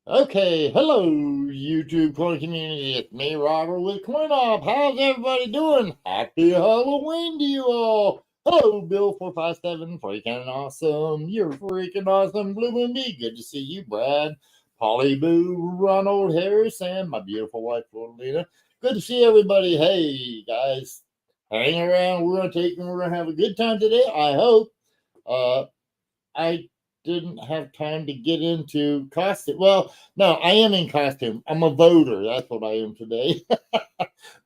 Okay, hello, YouTube coin community. It's me, Robert, with Cointalk. How's everybody doing? Happy Halloween to you all. Hello, Bill457, freaking awesome. You're freaking awesome, Blue and B. Good to see you, Brad, Polly Boo, Ronald Harris, and my beautiful wife, Lolita. Good to see everybody. Hey, guys, hang around. We're gonna have a good time today, I hope. I didn't have time to get into costume. Well, no, I am in costume. I'm a voter. That's what I am today.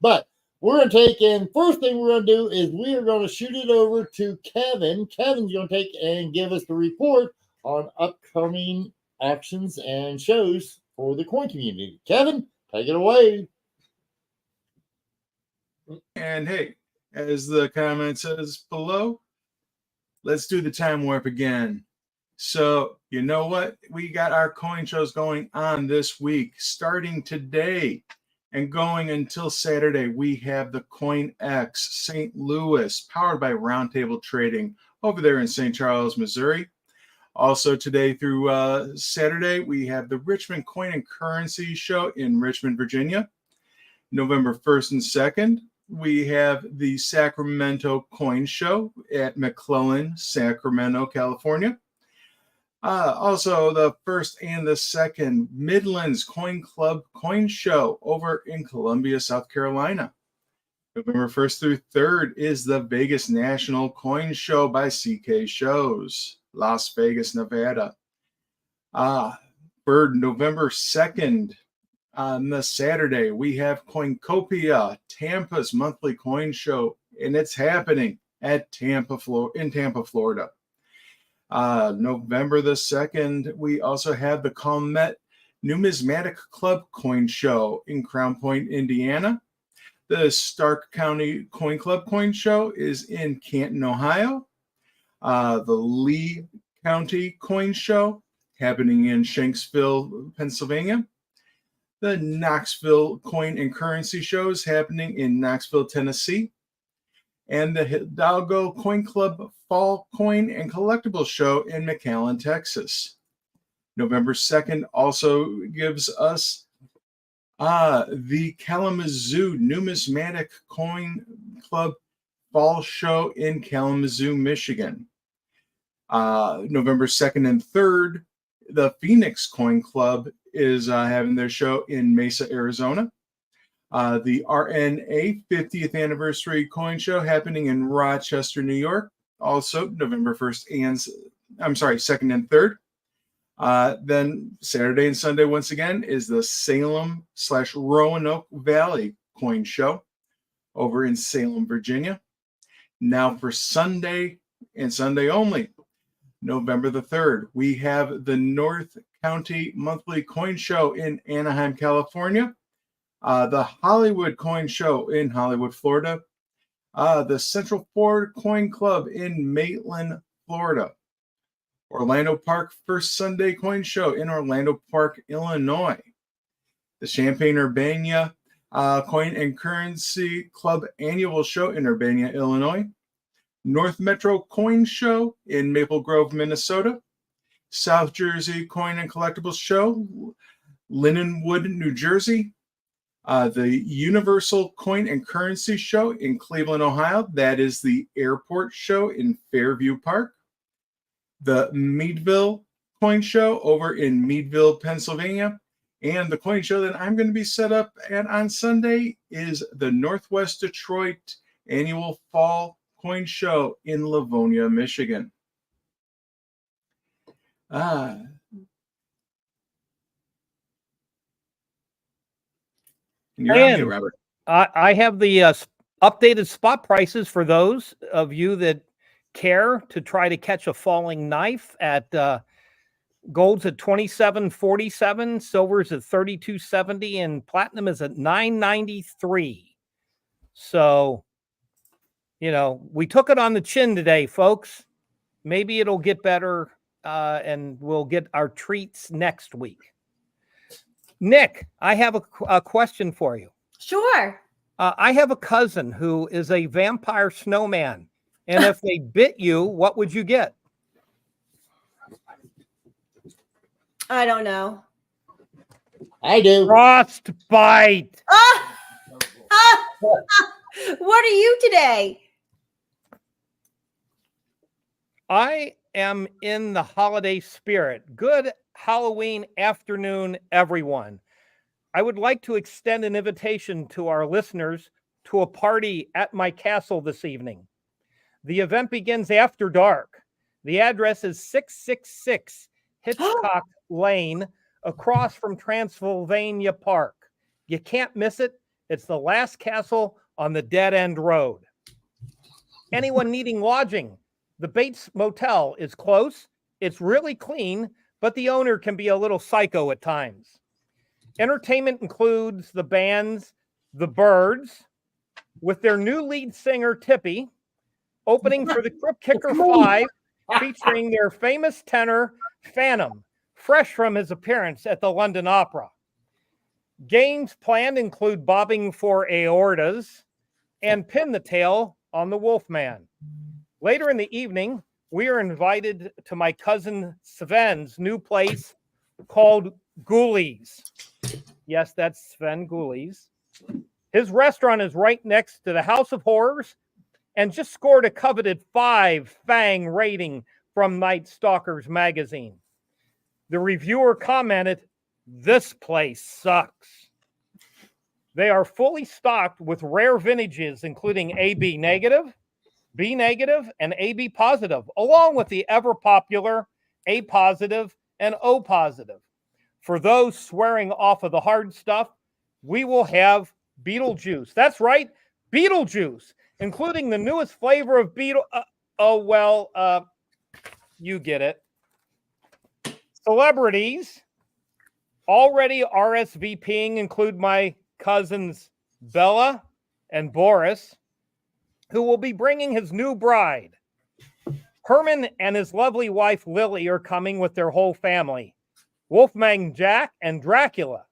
But we're going to take in, first thing we're going to do is we are going to shoot it over to Kevin. Kevin's going to take and give us the report on upcoming auctions and shows for the coin community. Kevin, take it away. And hey, as the comment says below, let's do the time warp again. So, you know what? We got our coin shows going on this week, starting today and going until Saturday. We have the CoinX St. Louis, powered by Roundtable Trading over there in St. Charles, Missouri. Also today through Saturday, we have the Richmond Coin and Currency Show in Richmond, Virginia. November 1st and 2nd, we have the Sacramento Coin Show at McClellan, Sacramento, California. Also, the 1st and the 2nd Midlands Coin Club Coin Show over in Columbia, South Carolina. November 1st through 3rd is the Vegas National Coin Show by CK Shows, Las Vegas, Nevada. For November 2nd, on the Saturday, we have Coincopia, Tampa's monthly coin show, and it's happening at Tampa, Florida. November the 2nd, we also have the Calmet Numismatic Club Coin Show in Crown Point, Indiana. The Stark County Coin Club Coin Show is in Canton, Ohio. The Lee County Coin Show happening in Shanksville, Pennsylvania. The Knoxville Coin and Currency Show is happening in Knoxville, Tennessee. And the Hidalgo Coin Club Fall Coin and Collectible Show in McAllen, Texas. November 2nd also gives us the Kalamazoo Numismatic Coin Club Fall Show in Kalamazoo, Michigan. November 2nd and 3rd, the Phoenix Coin Club is having their show in Mesa, Arizona. The RNA 50th Anniversary Coin Show happening in Rochester, New York. Also, November 2nd and 3rd. Then Saturday and Sunday, once again, is the Salem/Roanoke Valley Coin Show over in Salem, Virginia. Now for Sunday and Sunday only, November the 3rd, we have the North County Monthly Coin Show in Anaheim, California. The Hollywood Coin Show in Hollywood, Florida. The Central Ford Coin Club in Maitland, Florida. Orlando Park First Sunday Coin Show in Orlando Park, Illinois. The Champaign-Urbana Coin and Currency Club Annual Show in Urbana, Illinois. North Metro Coin Show in Maple Grove, Minnesota. South Jersey Coin and Collectibles Show, Lindenwood, New Jersey. The Universal Coin and Currency Show in Cleveland, Ohio. That is the airport show in Fairview Park. The Meadville Coin Show over in Meadville, Pennsylvania. And the coin show that I'm going to be set up at on Sunday is the Northwest Detroit Annual Fall Coin Show in Livonia, Michigan. You're on mute, Robert. I have the updated spot prices for those of you that care to try to catch a falling knife at gold's at $27.47, silver's at $32.70, and platinum is at $9.93. So, we took it on the chin today, folks. Maybe it'll get better, and we'll get our treats next week. Nick, I have a question for you. Sure. I have a cousin who is a vampire snowman, and if they bit you, what would you get? I don't know. I do. Frostbite. Ah! Ah! What are you today? I am in the holiday spirit. Good Halloween afternoon, everyone. I would like to extend an invitation to our listeners to a party at my castle this evening. The event begins after dark. The address is 666 Hitchcock Lane, across from Transylvania Park. You can't miss it. It's the last castle on the dead end road. Anyone needing lodging, the Bates Motel is close. It's really clean, but the owner can be a little psycho at times. Entertainment includes the bands The Birds, with their new lead singer, Tippy, opening for the Crypt Kicker 5, featuring their famous tenor, Phantom, fresh from his appearance at the London Opera. Games planned include bobbing for aortas and pin the tail on the Wolfman. Later in the evening, we are invited to my cousin Sven's new place called Ghoulies. Yes, that's Sven Ghoulies. His restaurant is right next to the House of Horrors and just scored a coveted 5 FANG rating from Night Stalkers magazine. The reviewer commented, "This place sucks." They are fully stocked with rare vintages, including AB negative, B negative, and AB positive, along with the ever popular A positive and O positive. For those swearing off of the hard stuff, we will have Beetlejuice. That's right, Beetlejuice, including the newest flavor of Beetle. You get it. Celebrities already RSVPing include my cousins Bella and Boris, who will be bringing his new bride. Herman and his lovely wife Lily are coming with their whole family. Wolfman Jack and Dracula.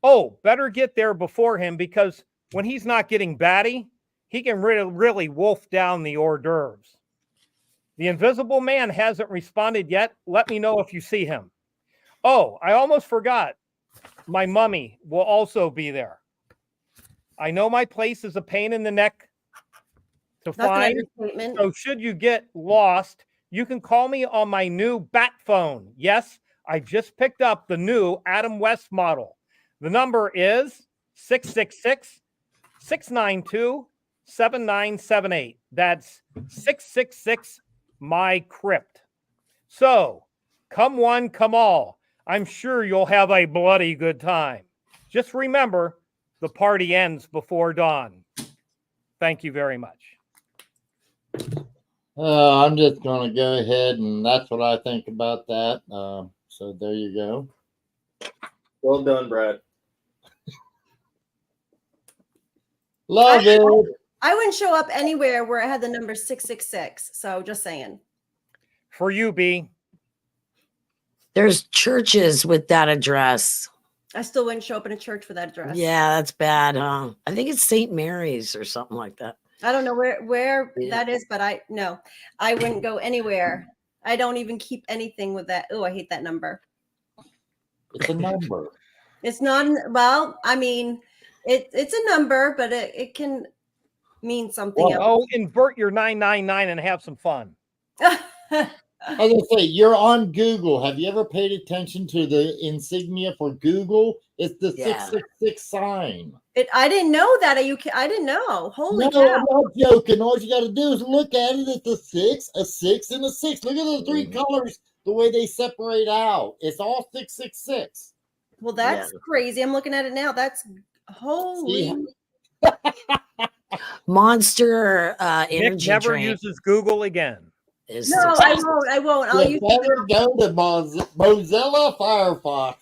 Oh, better get there before him, because when he's not getting batty, he can really wolf down the hors d'oeuvres. The Invisible Man hasn't responded yet. Let me know if you see him. Oh, I almost forgot. My mummy will also be there. I know my place is a pain in the neck to find. So should you get lost, you can call me on my new bat phone. Yes, I just picked up the new Adam West model. The number is 666-692-7978. That's 666 my crypt. So come one, come all. I'm sure you'll have a bloody good time. Just remember, the party ends before dawn. Thank you very much. I'm just going to go ahead, and that's what I think about that. So there you go. Well done, Brad. Love it. I wouldn't show up anywhere where I had the number 666. So just saying. For you, B. There's churches with that address. I still wouldn't show up in a church with that address. Yeah, that's bad, huh? I think it's St. Mary's or something like that. I don't know where that is, but I wouldn't go anywhere. I don't even keep anything with that. Oh, I hate that number. It's a number. It's not, well, I mean, it's a number, but it can mean something else. Oh, invert your 999 and have some fun. I was going to say, you're on Google. Have you ever paid attention to the insignia for Google? It's the 666 sign. I didn't know that. I didn't know. Holy cow. I'm not joking. All you got to do is look at it. It's a 6, and a 6. Look at the 3 colors, the way they separate out. It's all 666. Well, that's crazy. I'm looking at it now. That's holy. Monster energy Nick never drink uses Google again. No, I won't. I'll use better go to Mozilla Firefox.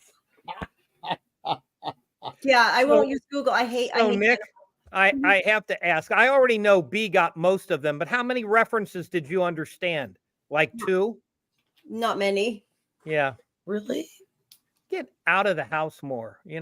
Yeah, I won't use Google. I hate. Nick, I have to ask. I already know B got most of them, but how many references did you understand? Like 2? Not many. Yeah. Really? Get out of the house more. Do I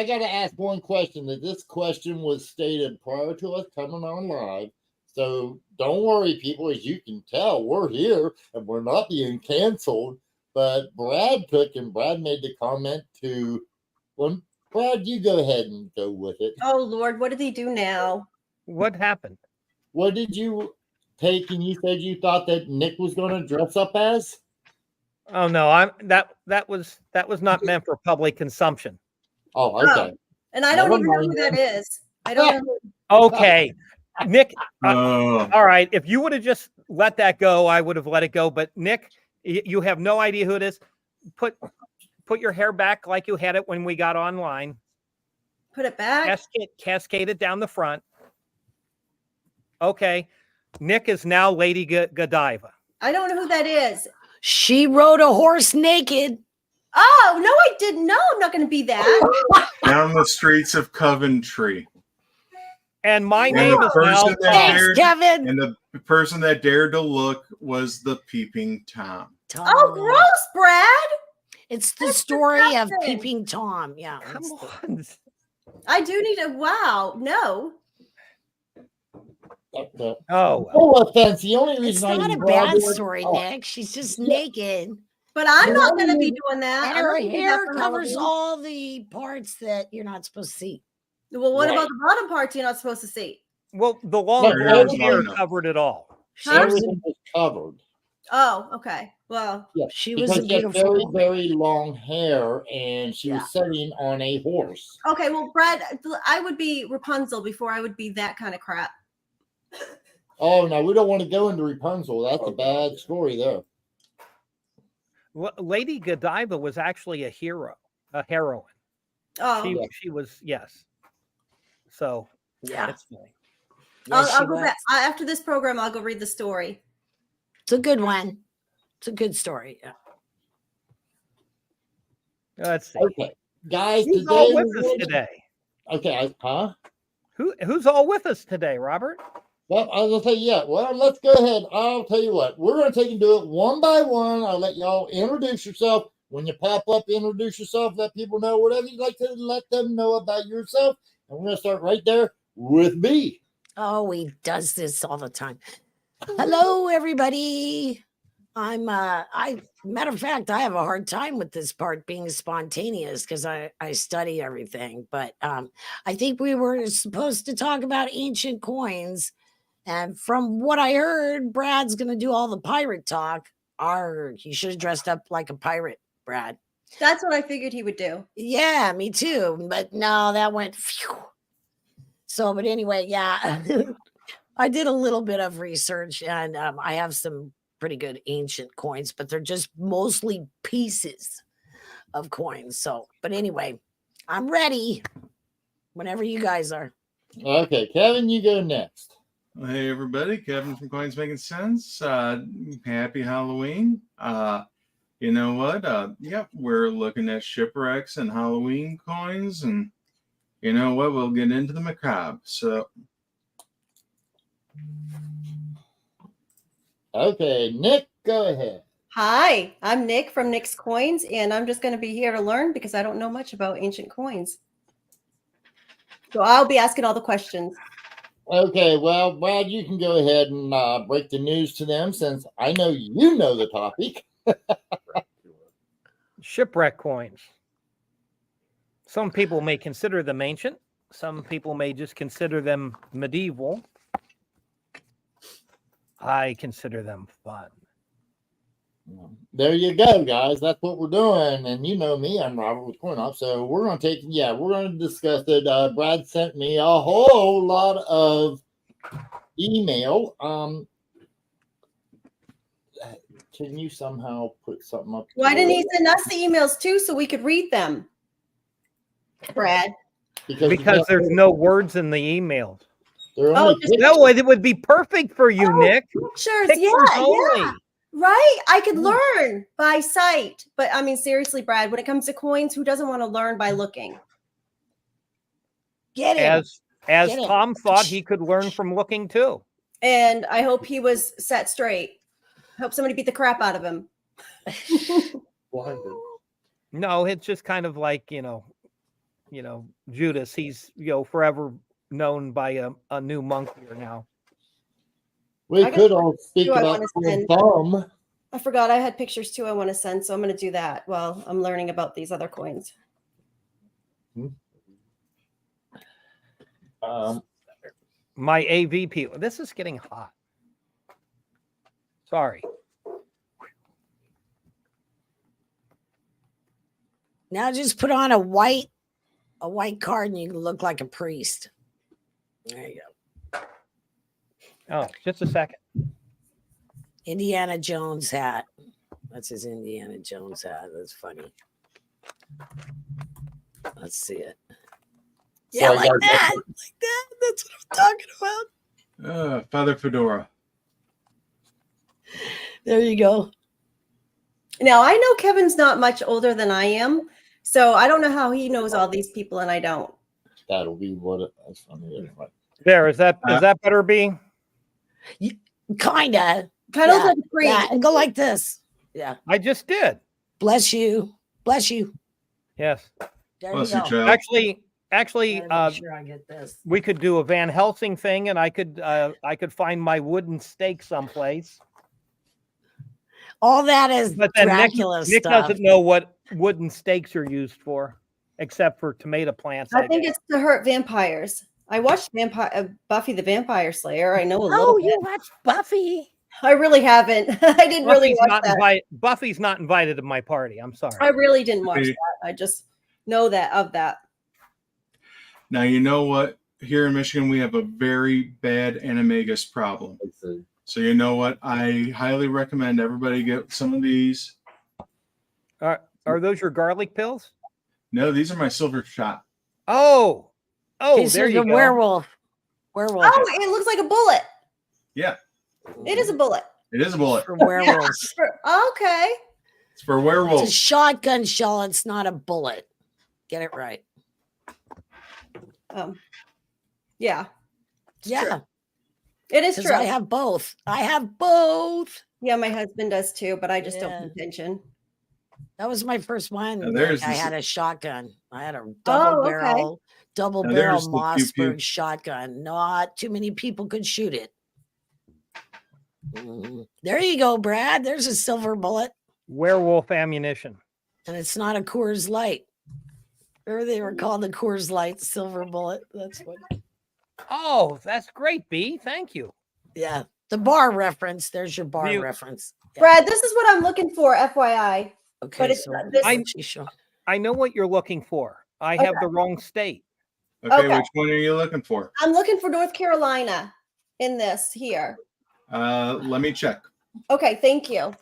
got to ask one question. That this question was stated prior to us coming on live. So don't worry, people. As you can tell, we're here and we're not being canceled. but Brad took and Brad made the comment to, well, Brad, you go ahead and go with it. Oh Lord, what did he do now? What happened? What did you take and you said you thought that Nick was going to dress up as? Oh no, that was not meant for public consumption. Oh, okay. And I don't Never even know mind who then. that is. I don't know. Okay, Nick. Oh, All right, if you would have just let that go, I would have let it go. But Nick, you have no idea who it is. Put your hair back like you had it when we got online. Put it back. Cascade it down the front. Okay, Nick is now Lady Godiva. I don't know who that is. She rode a horse naked. Oh no, I didn't know. I'm not going to be that. down the streets of Coventry. And my And name the is now person that Thanks, dared, Kevin. and the person that dared to look was the Peeping Tom. Tom. Oh, gross, Brad. It's the That's story of disgusting. Peeping Tom. Yeah. Come it's the- on. I do need a wow. No. Oh, well. No offense. The only It's reason I not a even bad bothered- story, Oh, Nick. She's just naked. But I'm not going to be doing that. And I'm her not gonna do that hair for covers Halloween. all the parts that you're not supposed to see. Well, what Right. about the bottom parts you're not supposed to see? Well, the long No, blonde no, hair no. covered it all. She Huh? was a, everything was covered. Oh, okay. Well, Yeah, she was because a she had beautiful very, woman. very long hair, and she Yeah. was sitting on a horse. okay. Well, Brad, I would be Rapunzel before I would be that kind of crap. Oh no, we don't want to go into Rapunzel. That's a bad story there. Lady Godiva was actually a heroine. Oh, She was, yes. So Yeah. it's fine. Yes, I'll she go was. back after this program. I'll go read the story. It's a good one. It's a good story. Yeah. Let's see. Okay, guys, Who's today all with we're us going to- today? Okay, huh? Who's all with us today, Robert? Well, I was gonna say, yeah. Well, let's go ahead. I'll tell you what. We're gonna take and do it one by one. I'll let y'all introduce yourself. When you pop up, introduce yourself. Let people know whatever you'd like to let them know about yourself. And we're gonna start right there with B. Oh, he does this all the time. Hello, everybody. Matter of fact, I have a hard time with this part being spontaneous because I study everything. But I think we were supposed to talk about ancient coins. And from what I heard, Brad's going to do all the pirate talk. He should have dressed up like a pirate, Brad. That's what I figured he would do. Yeah, me too. But no, that went phew. So, but anyway, yeah, I did a little bit of research and I have some pretty good ancient coins, but they're just mostly pieces of coins. So, but anyway, I'm ready whenever you guys are. Okay, Kevin, you go next. Hey everybody, Kevin from Coins Making Sense. Happy Halloween. You know what? Yep, we're looking at shipwrecks and Halloween coins, and you know what? We'll get into the macabre. So Okay, Nick, go ahead. Hi, I'm Nick from Nick's Coins, and I'm just going to be here to learn because I don't know much about ancient coins. So I'll be asking all the questions. Okay, well, Brad, you can go ahead and break the news to them since I know you know the topic. Shipwreck coins. Some people may consider them ancient. Some people may just consider them medieval. I consider them fun. There you go, guys. That's what we're doing. And you know me, I'm Robert with Cointalk. So we're going to discuss it. Brad sent me a whole lot of email. Can you somehow put something up? Why didn't he send us the emails too so we could read them? Brad. Because there's no words in the emails. they're Oh, only just- No, it would be perfect for you, Oh, Nick. Pictures, Pictures yeah. only. Right. I could learn by sight. But I mean, seriously, Brad, when it comes to coins, who doesn't want to learn by looking? Get it. As Get it. Tom thought he could learn from looking too. And I hope he was set straight. Hope somebody beat the crap out of him. blinded. No, it's just kind of like, Judas. He's, forever known by a new monk here now. We I could all speak who I about wanna Twin send. Thumb. I forgot I had pictures too I want to send, so I'm going to do that while I'm learning about these other coins. My AVP. This is getting hot. Sorry. Now just put on a white card and you can look like a priest. There you go. Oh, just a second. Indiana Jones hat. That's his Indiana Jones hat. That's funny. Let's see it. Yeah, like that. Like that. That's what I'm talking about. Father Fedora. There you go. Now, I know Kevin's not much older than I am, so I don't know how he knows all these people and I don't. That'll be what it is. Anyway. There, is that better, B? Kinda. Kind of like a priest. Yeah, and go like this. Yeah. I just did. Bless you. Bless you. Yes. There Bless you you, go. child. Actually, I'm sure I get this. we could do a Van Helsing thing, and I could find my wooden stake someplace. All that is But then Dracula Nick stuff. doesn't know what wooden stakes are used for, except for tomato plants. I think it's to hurt vampires. I watched Buffy the Vampire Slayer. I know a little Oh, bit. you watch Buffy? I really haven't. I didn't really watch that. Buffy's not invited to my party. I'm sorry. I really didn't watch Hey. that. I just know that of that. Now, you know what? Here in Michigan, we have a very bad animagus problem. So you know what? I highly recommend everybody get some of these. Are those your garlic pills? No, these are my silver shot. Oh, Okay, so there you the go. werewolf. Oh, it looks like a bullet. Yeah, It is a bullet. it is a bullet. For werewolves. Okay. It's for It's a werewolves. shotgun shell. It's not a bullet. Get it right. Yeah, Yeah. true. It is Because true. I have both. I have both. Yeah, my husband does too, but I just don't Yeah. pay attention. That was my first one. Now, there's I this- had a shotgun. I had a double okay. barrel Now, there's the pew-pew. Mossberg shotgun. Not too many people could shoot it. There you go, Brad. There's a silver bullet. Werewolf ammunition. And it's not a Coors Light. Or they were called the Coors Light silver bullet. That's what. Oh, that's great, B. Thank you. Yeah. The bar reference. There's your bar You- reference. Yeah. Brad, this is what I'm looking for, FYI. Okay. but it's so not this- what she's showing. I know what you're looking for. I have the wrong state. Okay, Okay. which one are you looking for? I'm looking for North Carolina in this here. Let me check. Okay, thank you.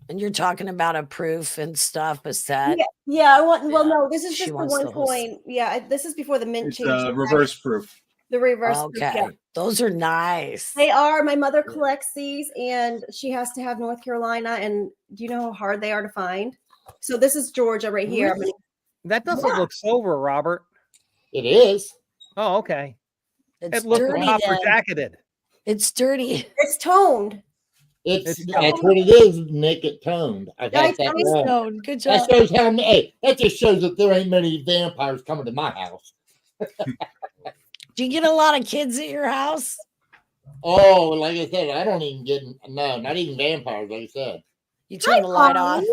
And you're talking about a proof and stuff, a set. Yeah, I want. Well, Yeah, no, this is she just the wants one the whole coin. Yeah, this is before the mint It's changed. reverse proof. The reverse. Okay. Yeah. Those are nice. They are. My mother collects these, and she has to have North Carolina. And do you know how hard they are to find? So this is Georgia right here. Really? That doesn't Yeah. look silver, Robert. It is. Oh, okay. It's It looks dirty. copper Then. jacketed. It's dirty. It's toned. It's It's that's what it is, Nick. It toned. I got Nice, that nice wrong. No, good job. That shows how many. Hey, that just shows that there ain't many vampires coming to my house. Do you get a lot of kids at your house? Oh, like I said, I don't even get not even vampires. Like I said, You turn the light off.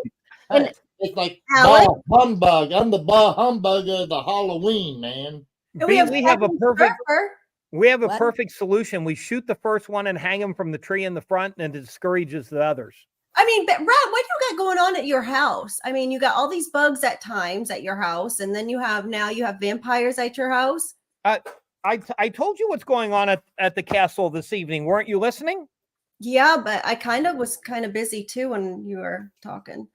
And- it's like Alex? bah humbug. I'm the bah humbug of the Halloween, man. And B, we have a Captain perfect Surfer. What? perfect solution. We shoot the first one and hang him from the tree in the front, and it discourages the others. I mean, but Brad, what you got going on at your house? I mean, you got all these bugs at times at your house, and then you have vampires at your house. I told you what's going on at the castle this evening. Weren't you listening? Yeah, but I was kind of busy too when you were talking.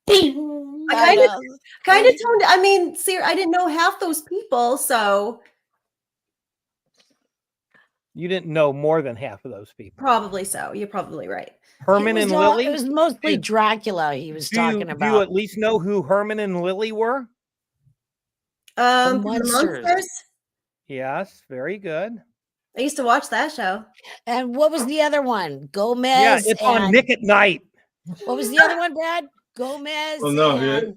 I kind of toned. I mean, see, I didn't know half those people, so You didn't know more than half of those people. probably so. You're probably right. Herman and Lily. It was mostly Do- Dracula he was talking Do you about. at least know who Herman and Lily were? The Munsters. Monsters. Yes, very good. I used to watch that show. And what was the other one? Gomez. Yeah, it's on and- Nick at Night. What was the other one, Brad? Gomez. Well, no, and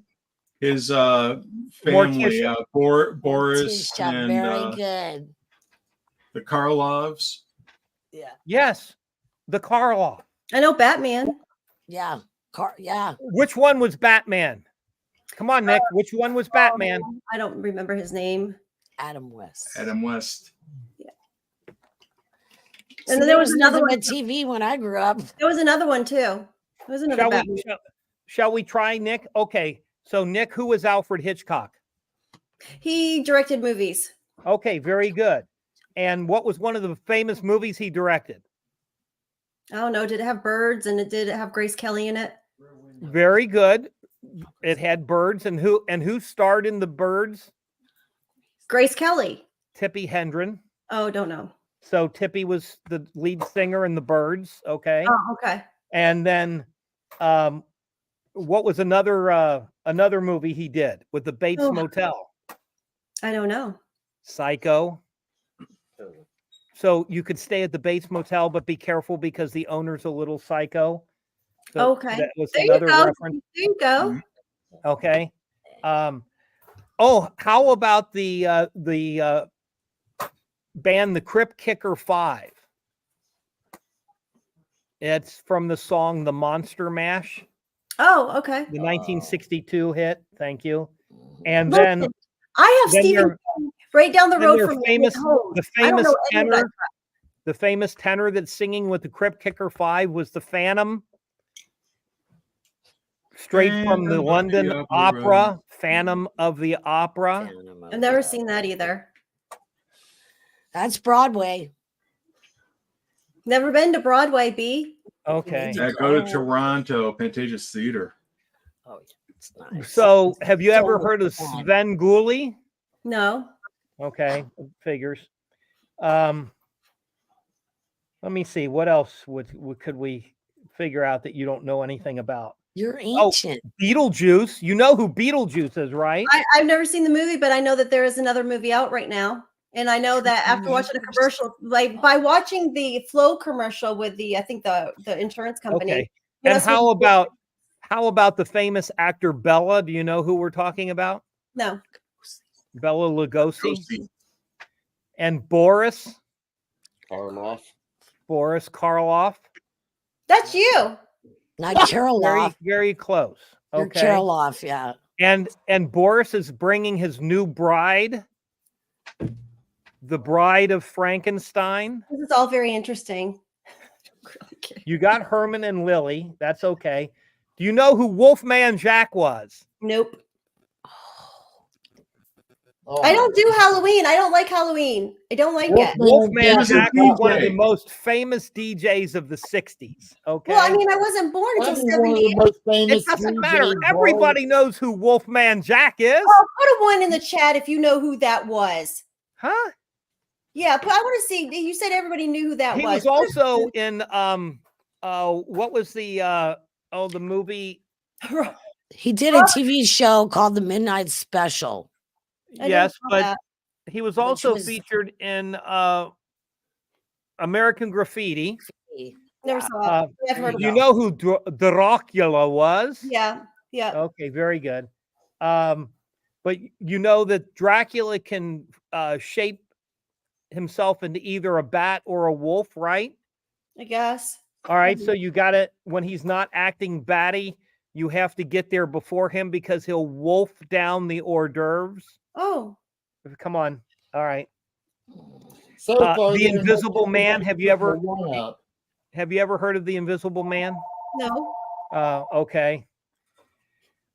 his family, Boris Tisha, and very good. the Karlovs. Yeah. Yes, the Karloff. I know Batman. Yeah. Yeah. Which one was Batman? Come on, Nick. Which one was Batman? I don't remember his name. Adam West. Adam West. And then there was another nothing one. but TV when I grew up. There was another one too. There was another Batman. Shall we try Nick? Okay. So Nick, who was Alfred Hitchcock? He directed movies. Okay, very good. And what was one of the famous movies he directed? I don't know. Did it have birds and it did have Grace Kelly in it? Very good. It had birds, and who starred in the birds? Grace Kelly. Tippi Hedren. Oh, don't know. So Tippi was the lead singer in the birds. Okay. Oh, okay. And then what was another movie he did with the Bates Motel? I don't know. Psycho. So you could stay at the Bates Motel, but be careful because the owner's a little psycho. So Okay. that was There another you go. reference. There you go. Okay. How about the band The Crypt Kicker 5? It's from the song The Monster Mash, Oh, okay. the 1962 hit. Thank you. And Listen, then I have then Stephen your- King right down the then road your from famous- me at home. the I don't famous know any of that tenor, crap. the famous tenor that's singing with the Crypt Kicker 5 was the Phantom, straight from the Phantom of the London Opera. Opera, Phantom of the Opera. I've never seen that either. That's Broadway. Never been to Broadway, B. Okay. Yeah, go to Toronto, Pantages Theater. Oh, yeah, it's nice. So have you So ever much heard of fun. Sven Gulli? No. Okay, figures. Let me see. What else could we figure out that you don't know anything about? You're ancient. Beetlejuice. You know who Beetlejuice is, right? I've never seen the movie, but I know that there is another movie out right now. And I know that after watching a commercial, like by watching the Flow commercial with I think the insurance company. Okay. you know, And so- how about the famous actor Bella? Do you know who we're talking about? No. Bella Lugosi. Lugosi. And Boris Karloff. Karloff. That's you. Not Very, Karloff. very close. You're Okay. Karloff, yeah. And Boris is bringing his new bride, the Bride of Frankenstein. This is all very interesting. You got Herman and Lily. That's okay. Do you know who Wolfman Jack was? Nope. Oh, I don't do Halloween. I don't like Halloween. I don't like it. Wolfman Jack's a Jack was one of the DJ. most famous DJs of the 60s. Okay. Well, I mean, I wasn't born until Probably one of 70. the most famous it doesn't DJs matter. of all- Everybody knows who Wolfman Jack is. Oh, put a one in the chat if you know who that was. Huh? Yeah, but I want to see. You said everybody knew who that He was. was also in what was the movie? He did a TV show called The Midnight Special. I don't Yes, know but that. he was Which also was- featured in American Graffiti. Never saw it. I've heard You about know who Dracula was? it. Yeah, yeah. Okay, very good. But you know that Dracula can shape himself into either a bat or a wolf, right? I guess. All right, so you got it. When he's not acting batty, you have to get there before him because he'll wolf down the hors d'oeuvres. Oh, Come on. All right. So far, The they're Invisible not- Man. Have you ever one up. heard of the Invisible Man? no. Okay.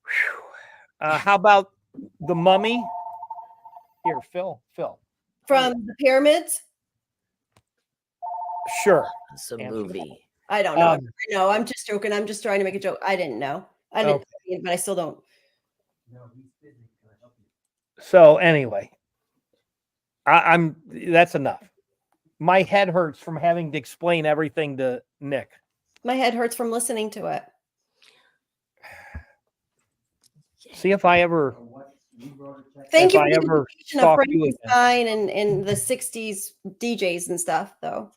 Whew. How about the Mummy? Here, Phil. From the pyramids? Sure. It's a Yeah. movie. I don't know. Um, No, I'm just joking. I'm just trying to make a joke. I didn't know. I didn't, but I still don't. So anyway, I'm that's enough. My head hurts from having to explain everything to Nick. My head hurts from listening to it. See if I ever Thank If you I for the ever education of stalk you again. Frankenstein and the 60s DJs and stuff, though.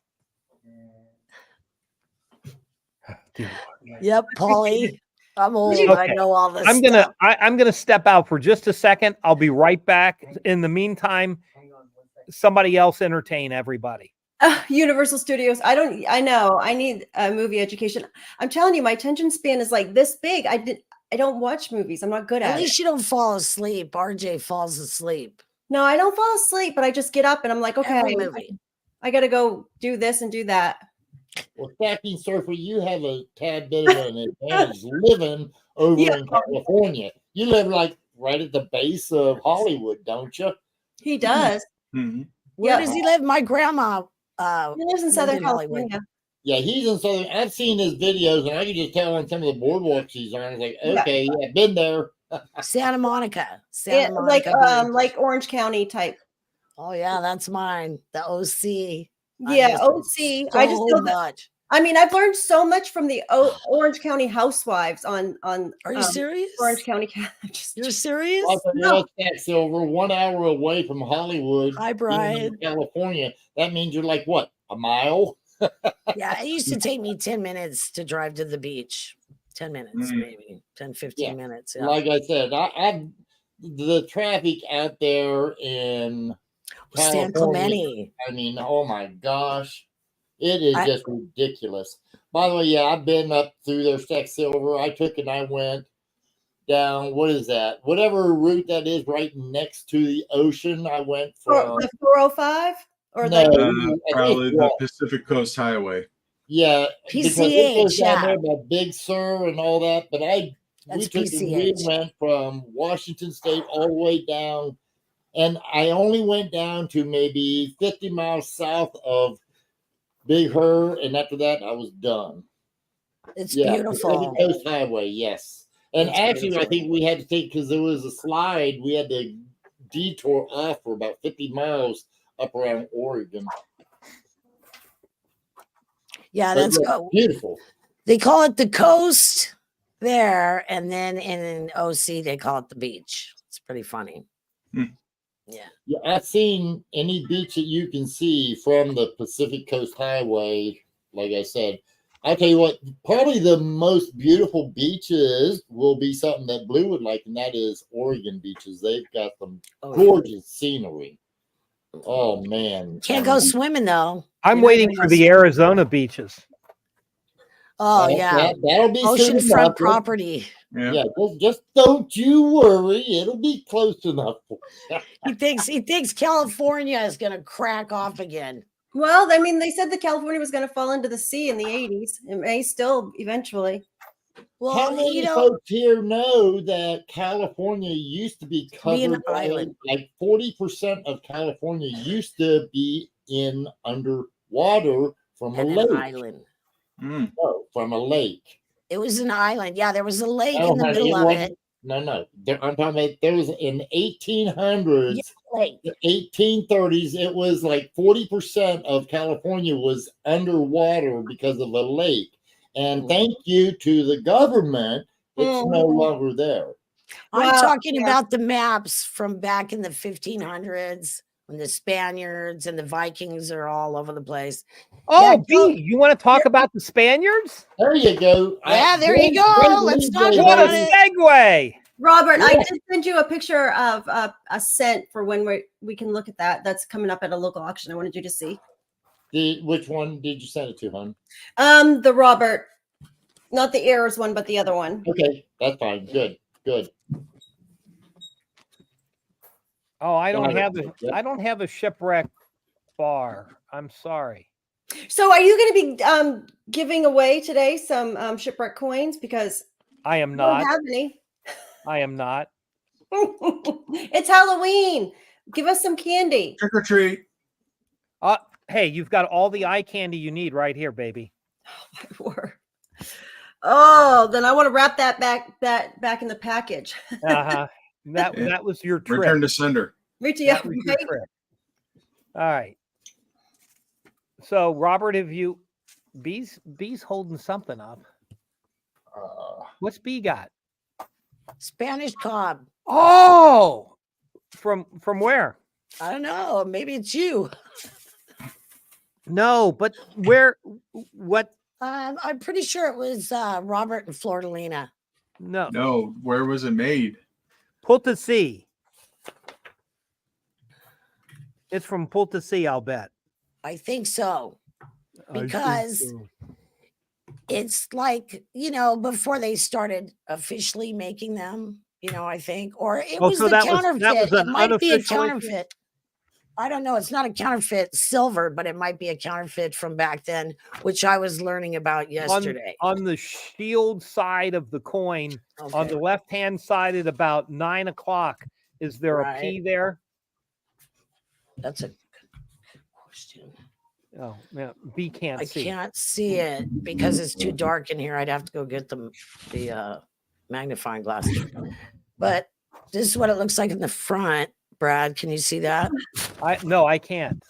Yep, Polly. I'm old. Okay. I know all this. I'm gonna step out for just a second. I'll be right back. In the meantime, somebody else entertain everybody. Universal Studios. I know. I need a movie education. I'm telling you, my attention span is like this big. I don't watch movies. I'm not good At at it. least you don't fall asleep. RJ falls asleep. No, I don't fall asleep, but I just get up and I'm like, okay, Every movie. I got to go do this and do that. Well, Stacking Surfer, you have a tad bit of an advantage living over Yeah. in California. You live like right at the base of Hollywood, don't you? He does. Mhm. Where Yeah. does he live? My grandma. He lives in lived Southern in Hollywood. California. Yeah, he's in Southern. I've seen his videos, and I can just tell on some of the boardwalks he's on. It's like, Yeah. okay, yeah, been there. Santa Monica. Yeah, Santa Monica. Beach. like Orange County type. Oh yeah, that's mine. The OC. Yeah, OC. I just know that. much. I mean, I've learned so much from the Orange County housewives on. Are you serious? Orange County. You're serious? Also, Stack Silver, 1 hour away from Hollywood, Hi, in Brian. California. That means you're like what, a mile? Yeah, it used to take me 10 minutes to drive to the beach. 10 minutes, Mhm. maybe 10, 15 minutes. Yeah. Like I said, the traffic out there in San California, Clemente. I mean, oh my gosh, it is I- just ridiculous. By the way, yeah, I've been up through there, Stack Silver. I took and I went down, what is that? Whatever route that is right next to the ocean. I went from The 405 or No. the I think Probably the what? Pacific Coast Highway. Yeah, because it PCH, goes down yeah. there by Big Sur and all that. But we That's took and we PCH. went from Washington State all the way down, and I only went down to maybe 50 miles south of Big Sur, and after that, I was done. It's Yeah, beautiful. Pacific Coast Highway, yes. And It's actually, I beautiful. think we had to take because there was a slide. We had to detour off for about 50 miles up around Oregon. Yeah, But that's yeah, beautiful. They call it the coast there, and then in OC they call it the beach. It's pretty funny. Hmm. Yeah. Yeah, I've seen any beach that you can see from the Pacific Coast Highway. Like I said, I tell you what, probably the most beautiful beaches will be something that Blue would like, and that is Oregon beaches. They've got some Oh, gorgeous scenery. Oh man, can't go swimming though. I'm You're not waiting gonna for go the swim. Arizona beaches. Oh yeah, that'll be soon oceanfront enough. property. Yeah. Yeah, just don't you worry. It'll be close enough. He thinks California is gonna crack off again. Well, I mean, they said that California was going to fall into the sea in the 80s. It may still eventually. How Well, many folks here know that California used to be be an covered by island. like 40% of California used to be in underwater from a and lake? an island. Mm. No, from a lake. It was an island. Yeah, there was a lake No, in the honey, middle it of wasn't. it. No. I'm talking about there was in 1800s, Lake. the 1830s, it was like 40% of California was underwater because of a lake. And thank you to the government, it's no longer there. I'm Wow, talking yeah. about the maps from back in the 1500s when the Spaniards and the Vikings are all over the place. Oh, go- B, you want to talk about the Spaniards? There you go. Yeah, there you go. great Let's lead talk there, What about a baby. it. segue! Robert, I Yeah. did send you a picture of a scent for when we can look at that. That's coming up at a local auction. I wanted you to see. Which one did you send it to, hon? The Robert, not the Errors one, but the other one. Okay, that's fine. Good. Oh, I don't Got it. have a Yep. I don't have a Shipwreck bar. I'm sorry. So, are you going to be giving away today some Shipwreck coins because I am I don't not. have any? I am not. It's Halloween. Give us some candy. Trick or treat. Hey, you've got all the eye candy you need right here, baby. Oh, then I want to wrap that back in the package. Uh-huh. Yeah. That was your trip. Return to sender. Yeah, That was your right? trip. All right. So, Robert, have you B's holding something up? What's B got? Spanish cob. Oh, from where? I don't know. Maybe it's you. No, but where? What? I'm pretty sure it was Robert and Flordelina. No. No, where was it made? Potosi. It's from Potosi, I'll bet. I think so. I think Because so. it's like, before they started officially making them, I think, or it Oh, was so the that was counterfeit. an It might be a unofficial issue? counterfeit. I don't know. It's not a counterfeit silver, but it might be a counterfeit from back then, which I was learning about yesterday. On the shield side of the coin, on Okay. the left-hand side at about 9 o'clock, is there a P Right. there? That's a good question. Oh, yeah, B can't I see. can't see it because it's too dark in here. I'd have to go get the magnifying glass. But this is what it looks like in the front. Brad, can you see that? No, I can't.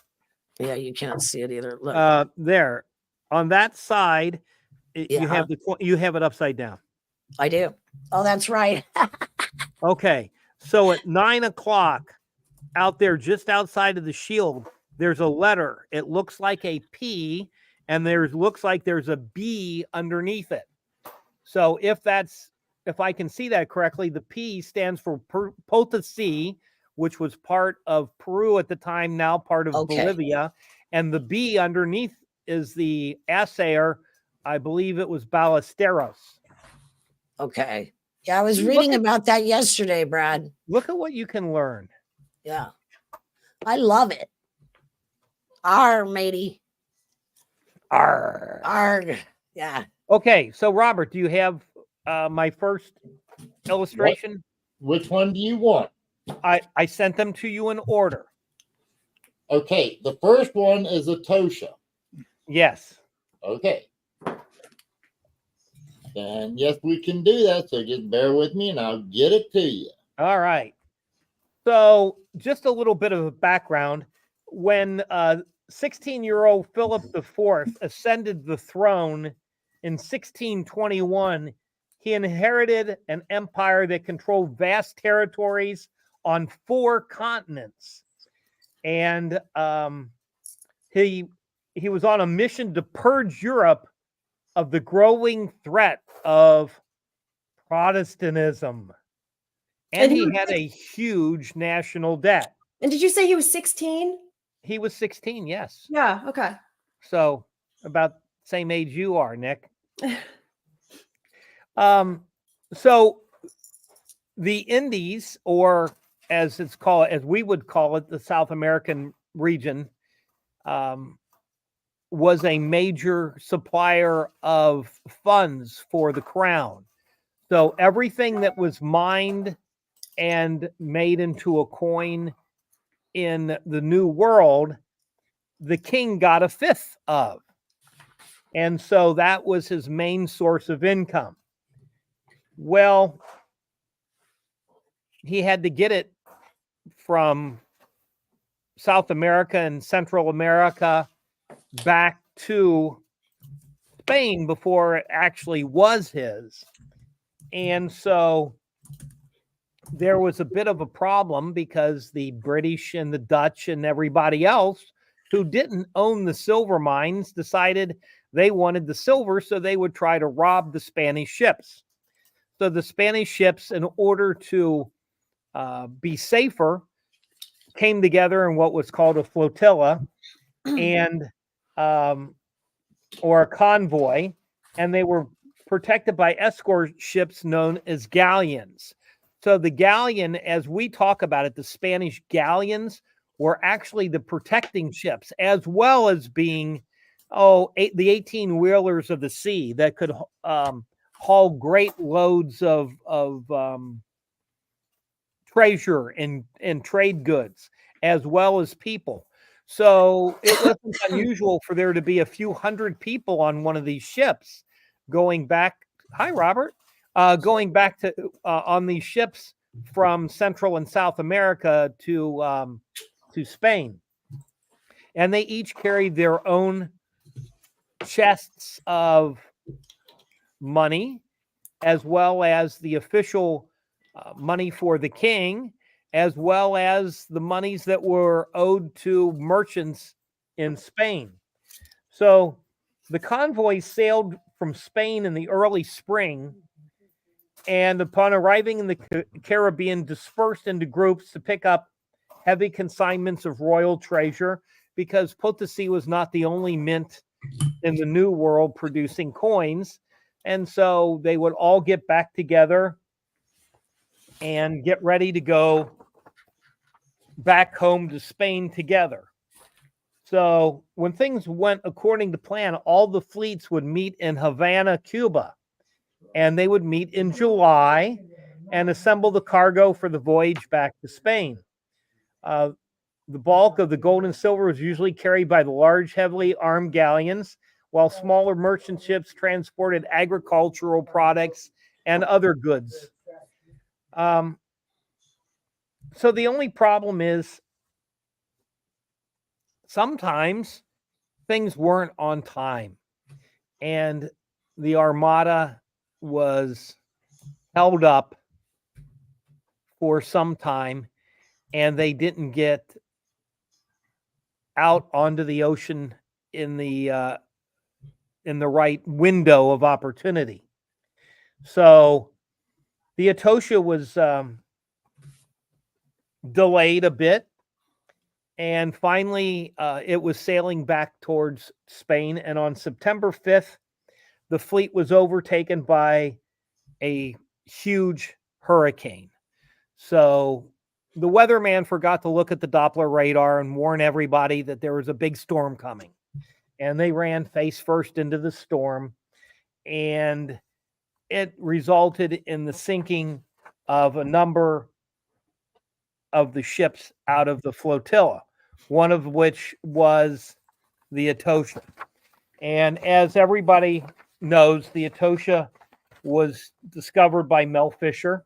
Yeah, you can't see it either. Look, There, on that side, you Yeah. have you have it upside down. I do. Oh, that's right. Okay, so at 9 o'clock, out there just outside of the shield, there's a letter. It looks like a P, and looks like there's a B underneath it. So if I can see that correctly, the P stands for Potosi, which was part of Peru at the time, now part of Okay. Bolivia, and the B underneath is the assayer. I believe it was Ballesteros. Okay. Yeah, I was Look reading at- about that yesterday, Brad. Look at what you can learn. Yeah. I love it. Matey. Arr. Arg. Yeah. Okay, so Robert, do you have my first illustration? Which one do you want? I sent them to you in order. Okay, the first one is Atocha. Yes. Okay. And yes, we can do that. So just bear with me and I'll get it to you. All right. So just a little bit of a background. When 16-year-old Philip IV ascended the throne in 1621, he inherited an empire that controlled vast territories on 4 continents. And he was on a mission to purge Europe of the growing threat of Protestantism. And he had a huge national debt. And did you say he was 16? He was 16, yes. Yeah. Okay. So about same age you are, Nick. So the Indies, or as we would call it, the South American region, was a major supplier of funds for the crown. So everything that was mined and made into a coin in the New World, the king got a fifth of. And so that was his main source of income. Well, he had to get it from South America and Central America back to Spain before it actually was his. And so there was a bit of a problem because the British and the Dutch and everybody else who didn't own the silver mines decided they wanted the silver, so they would try to rob the Spanish ships. So the Spanish ships, in order to be safer, came together in what was called a flotilla and or a convoy, and they were protected by escort ships known as galleons. So the galleon, as we talk about it, the Spanish galleons were actually the protecting ships, as well as being the 18-wheelers of the sea that could haul great loads of treasure and trade goods, as well as people. So it wasn't unusual for there to be a few hundred people on one of these ships going back. Hi, Robert. Going back to on these ships from Central and South America to Spain. And they each carried their own chests of money, as well as the official money for the king, as well as the monies that were owed to merchants in Spain. So the convoy sailed from Spain in the early spring, and upon arriving in the Caribbean, dispersed into groups to pick up heavy consignments of royal treasure, because Potosi was not the only mint in the New World producing coins. And so they would all get back together and get ready to go back home to Spain together. So when things went according to plan, all the fleets would meet in Havana, Cuba, and they would meet in July and assemble the cargo for the voyage back to Spain. The bulk of the gold and silver was usually carried by the large, heavily armed galleons, while smaller merchant ships transported agricultural products and other goods. So the only problem is sometimes things weren't on time, and the Armada was held up for some time, and they didn't get out onto the ocean in the right window of opportunity. So the Atocha was delayed a bit, and finally it was sailing back towards Spain. And on September 5th, the fleet was overtaken by a huge hurricane. So the weatherman forgot to look at the Doppler radar and warn everybody that there was a big storm coming. And they ran face first into the storm, and it resulted in the sinking of a number of the ships out of the flotilla, one of which was the Atocha. And as everybody knows, the Atocha was discovered by Mel Fisher,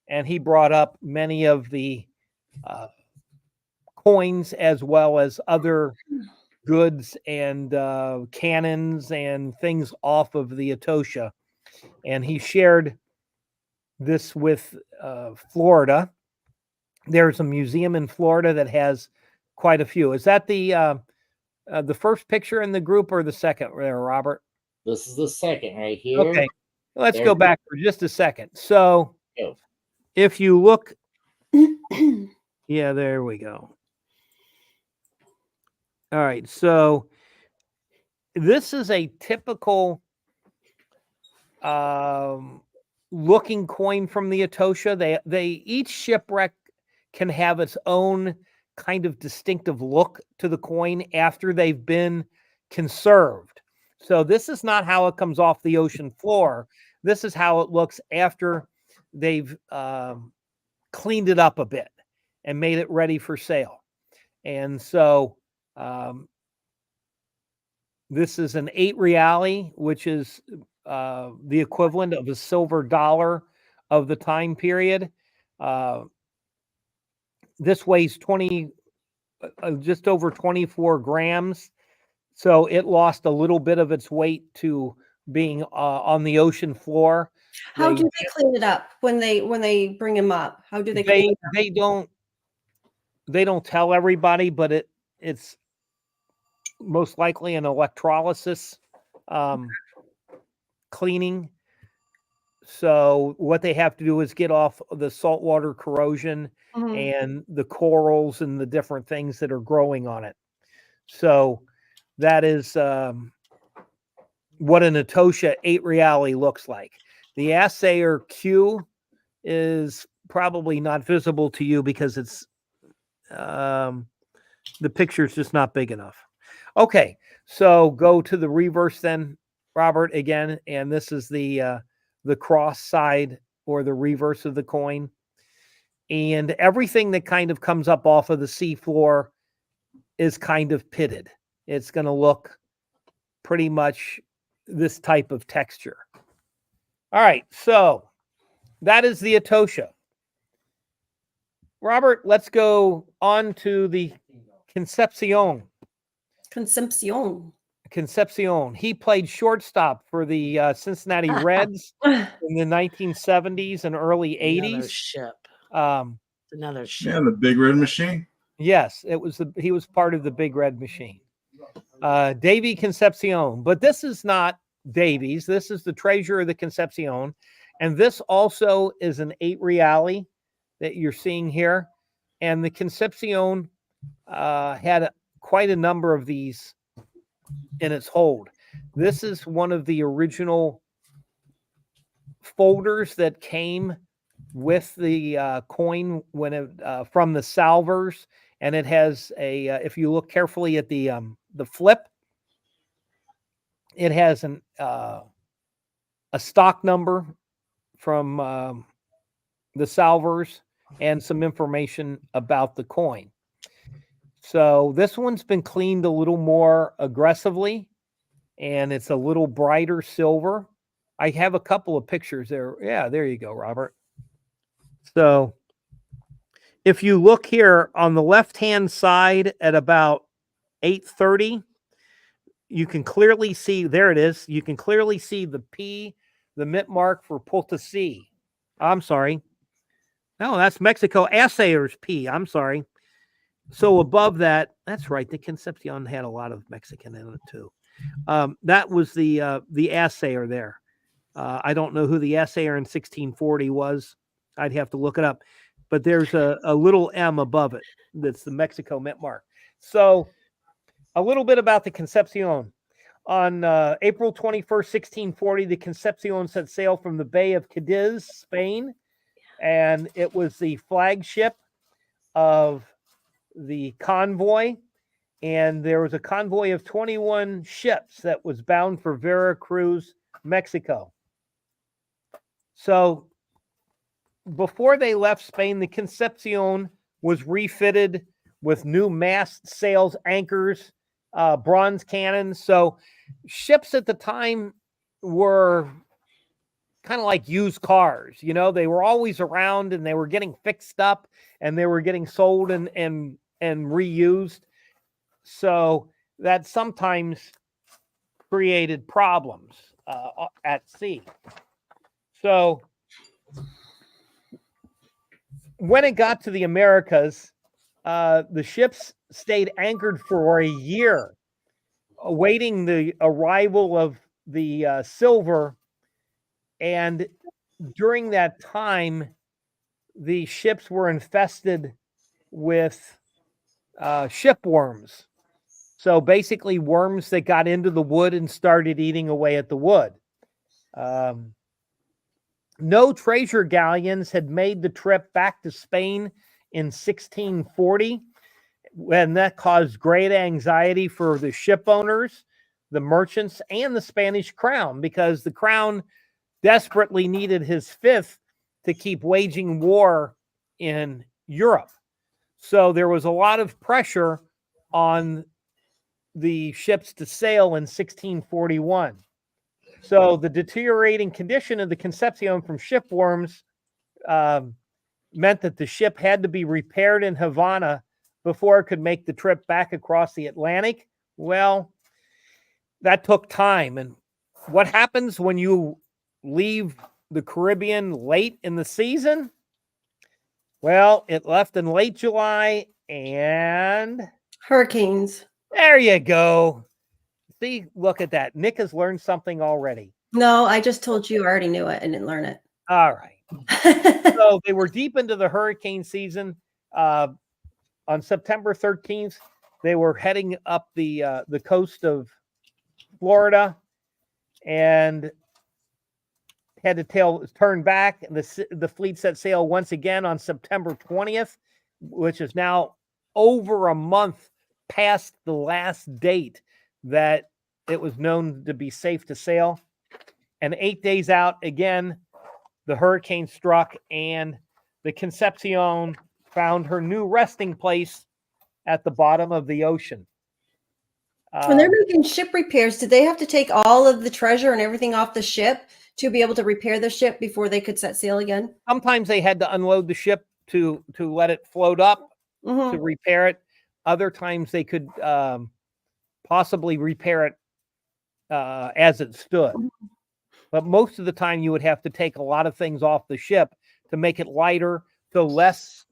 and he brought up many of the coins as well as other goods and cannons and things off of the Atocha. And he shared this with Florida. There's a museum in Florida that has quite a few. Is that the first picture in the group or the second there, Robert? This is the second right here. Okay, let's There go you go. back for just a second. So Go. if you look, yeah, there we go. All right, so this is a typical looking coin from the Atocha. They each shipwreck can have its own kind of distinctive look to the coin after they've been conserved. So this is not how it comes off the ocean floor. This is how it looks after they've cleaned it up a bit and made it ready for sale. And so this is an 8 reale, which is the equivalent of a silver dollar of the time period. This weighs just over 24 grams. So it lost a little bit of its weight to being on the ocean floor. How do they clean it up when they bring him up? How do they clean it up? They don't tell everybody, but it's most likely an electrolysis cleaning. So what they have to do is get off the saltwater corrosion and the corals and the different things that are growing on it. So that is what an Atocha 8 reale looks like. The assayer Q is probably not visible to you because it's the picture's just not big enough. Okay, so go to the reverse then, Robert, again, and this is the cross side or the reverse of the coin. And everything that kind of comes up off of the sea floor is kind of pitted. It's going to look pretty much this type of texture. All right, so that is the Atocha. Robert, let's go on to the Concepcion. Concepcion. He played shortstop for the Cincinnati Reds in the 1970s and early 80s. Another ship. Another ship. Yeah, the Big Red Machine. Yes, he was part of the Big Red Machine. Davy Concepcion. But this is not Davies. This is the treasurer of the Concepcion. And this also is an 8 reale that you're seeing here. And the Concepcion had quite a number of these in its hold. This is one of the original folders that came with the coin when it from the salvers, and it has a if you look carefully at the flip, it has a stock number from the salvers and some information about the coin. So this one's been cleaned a little more aggressively, and it's a little brighter silver. I have a couple of pictures there. Yeah, there you go, Robert. So if you look here on the left-hand side at about 8:30, you can clearly see, there it is. You can clearly see the P, the mint mark for Potosí. I'm sorry. No, that's Mexico Assayer's P. I'm sorry. So above that, that's right. The Concepcion had a lot of Mexican in it too. That was the assayer there. I don't know who the assayer in 1640 was. I'd have to look it up. But there's a little M above it. That's the Mexico mint mark. So a little bit about the Concepcion. On April 21st, 1640, the Concepcion set sail from the Bay of Cadiz, Spain. And it was the flagship of the convoy. And there was a convoy of 21 ships that was bound for Veracruz, Mexico. So before they left Spain, the Concepcion was refitted with new mast, sails, anchors, bronze cannons. So ships at the time were kind of like used cars. You know, they were always around and they were getting fixed up and they were getting sold and reused. So that sometimes created problems at sea. So when it got to the Americas, the ships stayed anchored for a year, awaiting the arrival of the silver. And during that time, the ships were infested with shipworms. So basically worms that got into the wood and started eating away at the wood. No treasure galleons had made the trip back to Spain in 1640, and that caused great anxiety for the ship owners, the merchants, and the Spanish crown, because the crown desperately needed his fifth to keep waging war in Europe. So there was a lot of pressure on the ships to sail in 1641. So the deteriorating condition of the Concepcion from shipworms meant that the ship had to be repaired in Havana before it could make the trip back across the Atlantic. Well, that took time. And what happens when you leave the Caribbean late in the season? Well, it left in late July and Hurricanes. there you go. See, look at that. Nick has learned something already. No, I just told you I already knew it and didn't learn it. All right. So they were deep into the hurricane season. On September 13th, they were heading up the coast of Florida and had to turn back. The fleet set sail once again on September 20th, which is now over a month past the last date that it was known to be safe to sail. And 8 days out, again, the hurricane struck and the Concepcion found her new resting place at the bottom of the ocean. When they're making ship repairs, did they have to take all of the treasure and everything off the ship to be able to repair the ship before they could set sail again? Sometimes they had to unload the ship to let it float up to repair it. Other times they could possibly repair it as it stood. But most of the time you would have to take a lot of things off the ship to make it lighter, so less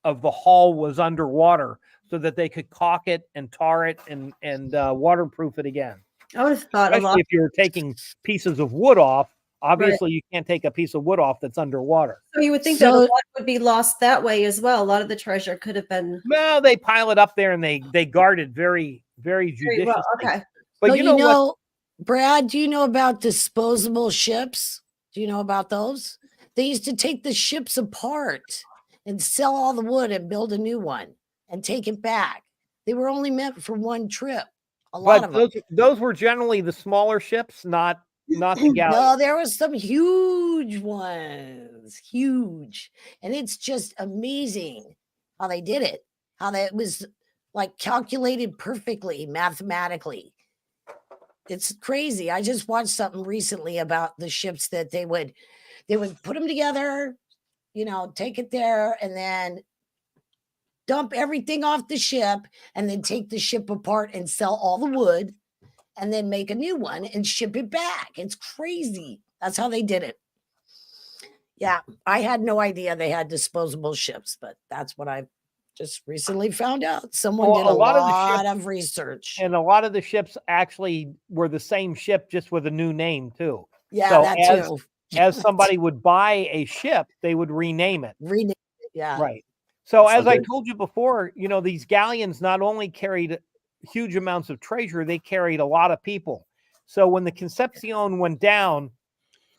of the hull was underwater, so that they could caulk it and tar it and waterproof it again. I would have thought Especially if you were taking pieces of wood off Obviously, you can't take a piece of wood off that's underwater. So you would think that a So- lot would be lost that way as well. A lot of the treasure could have been Well, they pile it up there and they guard it very, very very judiciously. well. Okay. But So you know what? Brad, do you know about disposable ships? Do you know about those? They used to take the ships apart and sell all the wood and build a new one and take it back. They were only meant for one trip. A lot But of them. those were generally the smaller ships, not the galleys. No, there was some huge ones, huge. And it's just amazing how they did it, how that was like calculated perfectly mathematically. It's crazy. I just watched something recently about the ships that they would put them together, take it there and then dump everything off the ship and then take the ship apart and sell all the wood and then make a new one and ship it back. It's crazy. That's how they did it. Yeah, I had no idea they had disposable ships, but that's what I just recently found out. Someone Well, did a lot of the ships- of research. And a lot of the ships actually were the same ship, just with a new name too. Yeah, so that as- too. As somebody would buy a ship, they would rename it. Rename it, yeah. Right. So as I Okay. told you before, these galleons not only carried huge amounts of treasure, they carried a lot of people. So when the Concepcion went down,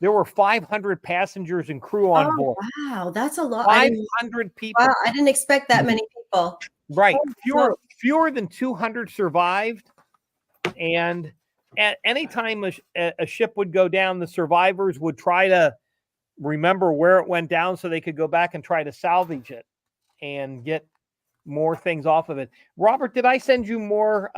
there were 500 passengers and crew on board. Wow, that's a lot. I didn't, 500 people. wow, I didn't expect that many people. Right. Oh, Fewer than 200 survived. And at any time a ship would go down, the survivors would try to remember where it went down so they could go back and try to salvage it and get more things off of it. Robert, did I send you more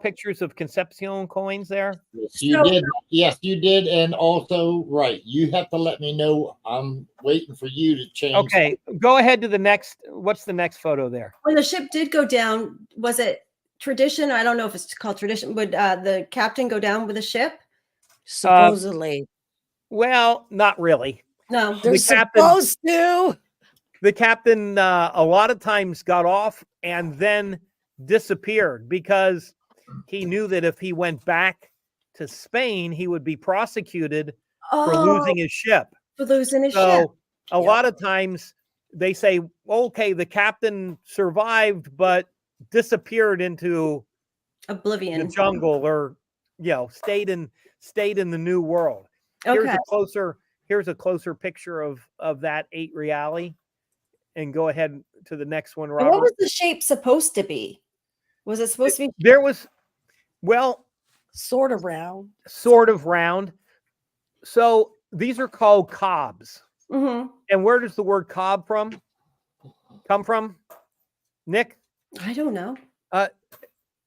pictures of Concepcion coins there? Yes, you did. Yes, you did. And also, right, you have to let me know. I'm waiting for you to change. Okay, go ahead to the next. What's the next photo there? When the ship did go down, was it tradition? I don't know if it's called tradition. Would the captain go down with the ship? Supposedly. Well, not really. No. They're captain- supposed to. The captain a lot of times got off and then disappeared because he knew that if he went back to Spain, he would be prosecuted for losing his ship. For losing his ship. So a lot of times they say, okay, the captain survived, but disappeared into Oblivion. the jungle or, stayed in the new world. Okay. Here's a closer picture of that 8 reali. And go ahead to the next one, And Robert. what was the shape supposed to be? Was it supposed to be? There was, well, Sort of round. sort of round. So these are called cobs. Mhm. And where does the word cob come from? Nick? I don't know.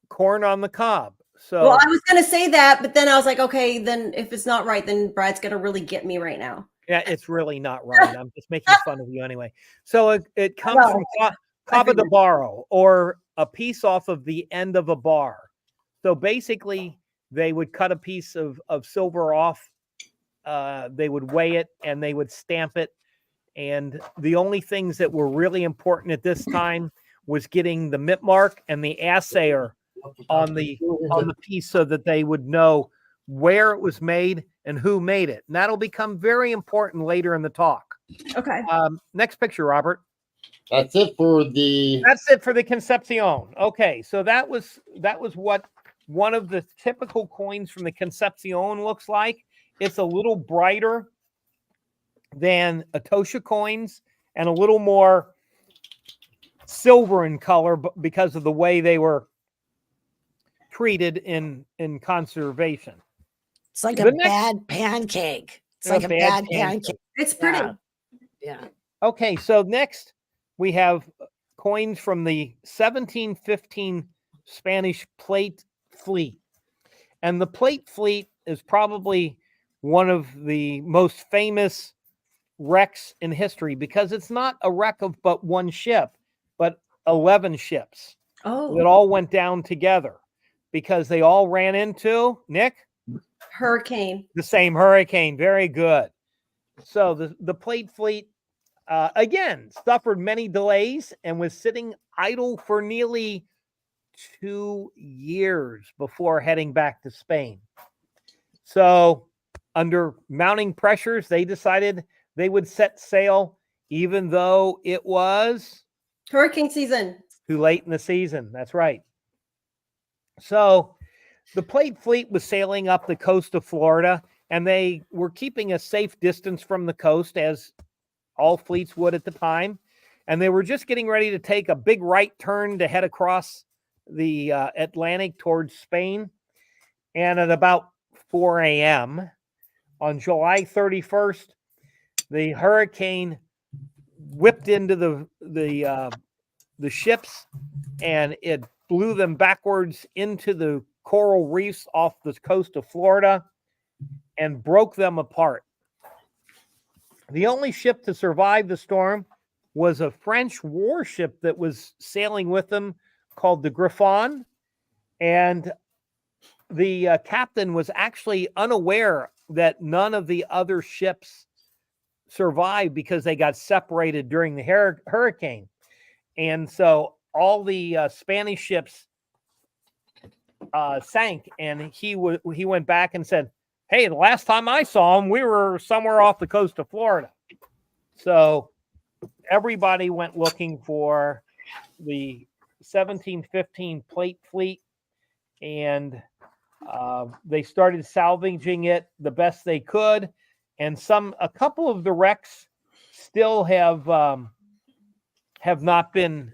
Corn on the cob. So Well, I was going to say that, but then I was like, okay, then if it's not right, then Brad's going to really get me right now. yeah, it's really not right. I'm just making fun of you anyway. So it comes Well, from I cava de figured. barro, or a piece off of the end of a bar. So basically, they would cut a piece of silver off. They would weigh it and they would stamp it. And the only things that were really important at this time was getting the mint mark and the assayer on the piece so that they would know where it was made and who made it. And that'll become very important later in the talk. Okay. Next picture, Robert. That's it for the. That's it for the Concepcion. Okay, so that was what one of the typical coins from the Concepcion looks like. It's a little brighter than Atocha coins and a little more silver in color because of the way they were treated in conservation. It's like The a next- bad pancake. It's A like a bad bad pancake. pancake. It's pretty. Yeah. Yeah. Okay, so next we have coins from the 1715 Spanish plate fleet. And the plate fleet is probably one of the most famous wrecks in history because it's not a wreck of but one ship, but 11 ships that Oh, all went down together because they all ran into, Nick, hurricane. the same hurricane. Very good. So the plate fleet, again, suffered many delays and was sitting idle for nearly 2 years before heading back to Spain. So under mounting pressures, they decided they would set sail, even though it was Hurricane season. too late in the season. That's right. So the Plate Fleet was sailing up the coast of Florida, and they were keeping a safe distance from the coast, as all fleets would at the time. And they were just getting ready to take a big right turn to head across the Atlantic towards Spain. And at about 4 a.m. on July 31st, the hurricane whipped into the ships, and it blew them backwards into the coral reefs off the coast of Florida and broke them apart. The only ship to survive the storm was a French warship that was sailing with them called the Griffon. And the captain was actually unaware that none of the other ships survived because they got separated during the hurricane. And so all the Spanish ships sank, and he went back and said, "Hey, the last time I saw him, we were somewhere off the coast of Florida." So everybody went looking for the 1715 Plate Fleet, and they started salvaging it the best they could. And a couple of the wrecks still have not been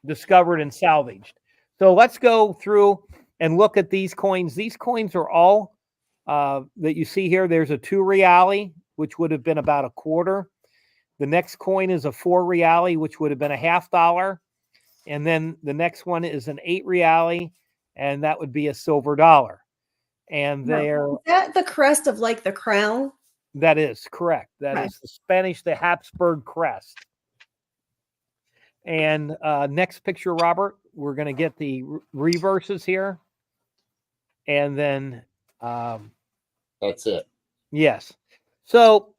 discovered and salvaged. So let's go through and look at these coins. These coins are all that you see here. There's a 2 reale, which would have been about a quarter. The next coin is a 4 reale, which would have been a $50. And then the next one is an 8 reale, and that would be a silver dollar. And they're Is that the crest of like the crown? that is correct. That is the Spanish, the Habsburg crest. And next picture, Robert, we're going to get the reverses here. And then That's it. yes. So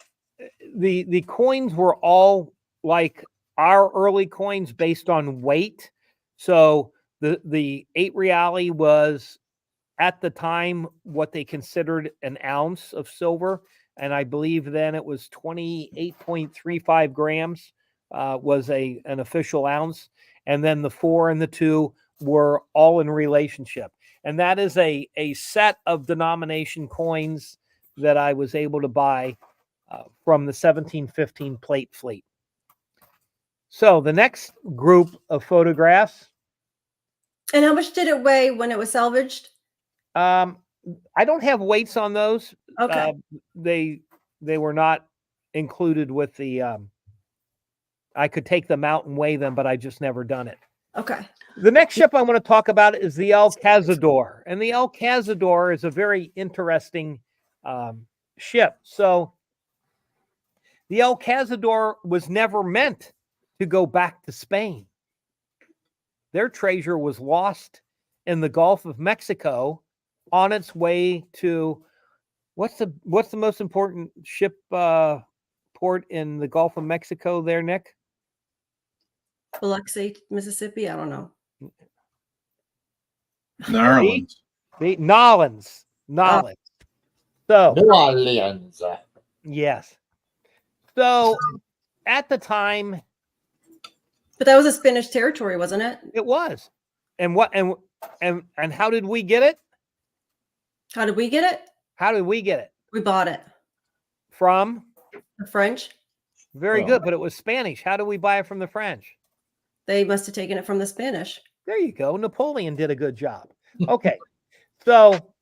the coins were all like our early coins based on weight. So the 8 reale was at the time what they considered an ounce of silver. And I believe then it was 28.35 grams was an official ounce. And then the 4 and the 2 were all in relationship. And that is a set of denomination coins that I was able to buy from the 1715 Plate Fleet. So the next group of photographs. And how much did it weigh when it was salvaged? I don't have weights on those. Okay. They were not included with the. I could take them out and weigh them, but I just never done it. Okay. The next ship I want to talk about is the El Cazador, and the El Cazador is a very interesting ship. So the El Cazador was never meant to go back to Spain. Their treasure was lost in the Gulf of Mexico on its way to what's the most important ship port in the Gulf of Mexico there, Nick? Biloxi, Mississippi. I don't know. Narlands. The Nolans. So New Orleans. yes. So at the time But that was a Spanish territory, wasn't it? it was. And what and how did we get it? How did we get it? How did we get it? We bought it. From The French. very Well. good, but it was Spanish. How do we buy it from the French? They must have taken it from the Spanish. There you go. Napoleon did a good job. Okay. So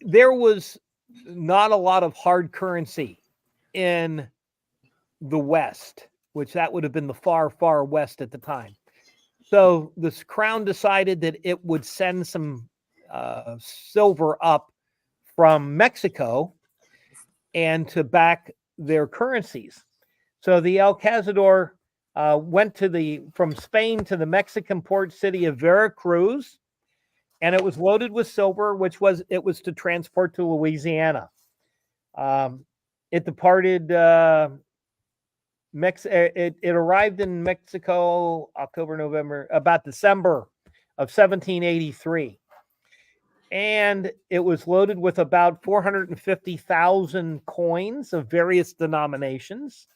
there was not a lot of hard currency in the West, which that would have been the far, far West at the time. So this crown decided that it would send some silver up from Mexico and to back their currencies. So the El Cazador went from Spain to the Mexican port city of Veracruz, and it was loaded with silver, it was to transport to Louisiana. It departed it arrived in Mexico October, November, about December of 1783. and it was loaded with about 450,000 coins of various denominations.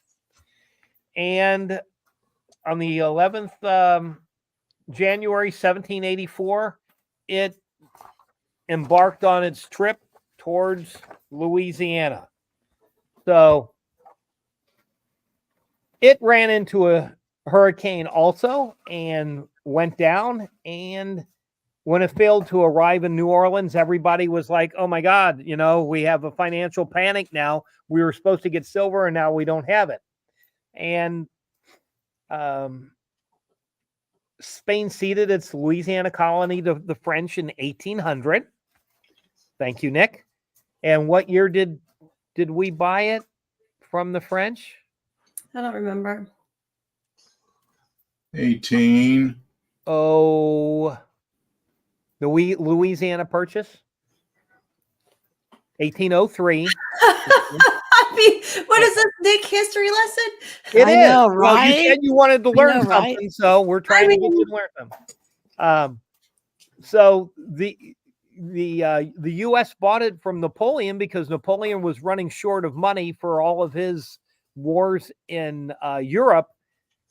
And on the 11th January 1784, it embarked on its trip towards Louisiana. So it ran into a hurricane also and went down. And when it failed to arrive in New Orleans, everybody was like, oh my God, you know, we have a financial panic now. We were supposed to get silver and now we don't have it. And Spain ceded its Louisiana colony to the French in 1800. Thank you, Nick. And what year did we buy it from the French? I don't remember. 18. Oh, the Louisiana Purchase? 1803. I mean, what is this, Nick, history lesson? It I is. know, Well, you right? said you wanted to I learn know, something, right? so we're trying to get you mean- to learn something. So the U.S. bought it from Napoleon because Napoleon was running short of money for all of his wars in Europe,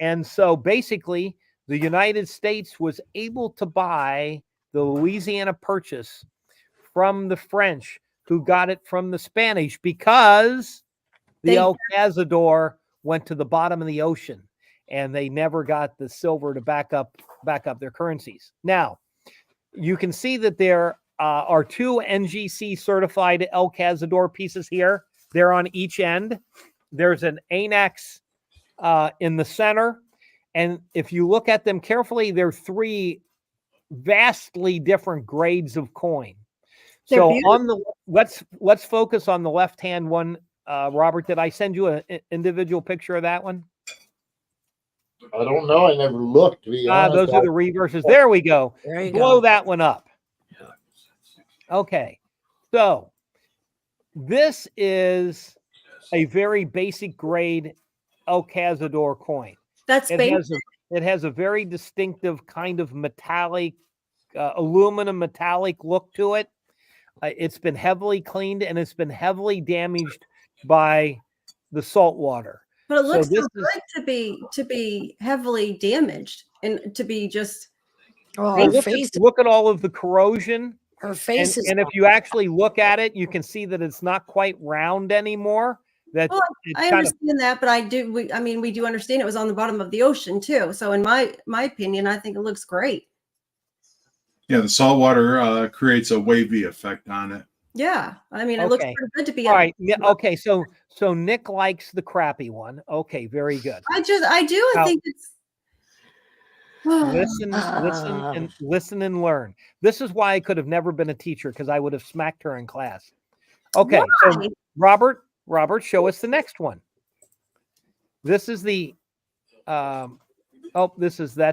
and so basically the United States was able to buy the Louisiana Purchase from the French, who got it from the Spanish because the El Cazador went to the bottom of the ocean and they never got the silver to back up their currencies. Now, you can see that there are two NGC certified El Cazador pieces here. They're on each end. There's an Anax in the center. And if you look at them carefully, there are three vastly different grades of coin. They're So beautiful. on the let's focus on the left-hand one. Robert, did I send you an individual picture of that one? I don't know. I never looked, to be honest. Those are the reverses. There we go. There you Blow go. that one up. Okay. So this is a very basic grade El Cazador coin. That's basic. It has a very distinctive kind of metallic, aluminum metallic look to it. It's been heavily cleaned and it's been heavily damaged by the salt water. But it looks this so good to be heavily damaged and to be just. Oh, Well, her face, look at all of the corrosion. her face is. And if you actually look at it, you can see that it's not quite round anymore. That Well, it's I kind of understand that, but I mean, we do understand it was on the bottom of the ocean too. So in my opinion, I think it looks great. Yeah, the salt water creates a wavy effect on it. Yeah. I mean, it looks Okay. pretty good to be. all right. Yeah, okay, so Nick likes the crappy one. Okay, very good. I do. Now- I think it's. Listen and learn. This is why I could have never been a teacher, because I would have smacked her in class. Okay, so Why? Robert, show us the next one. This is the that's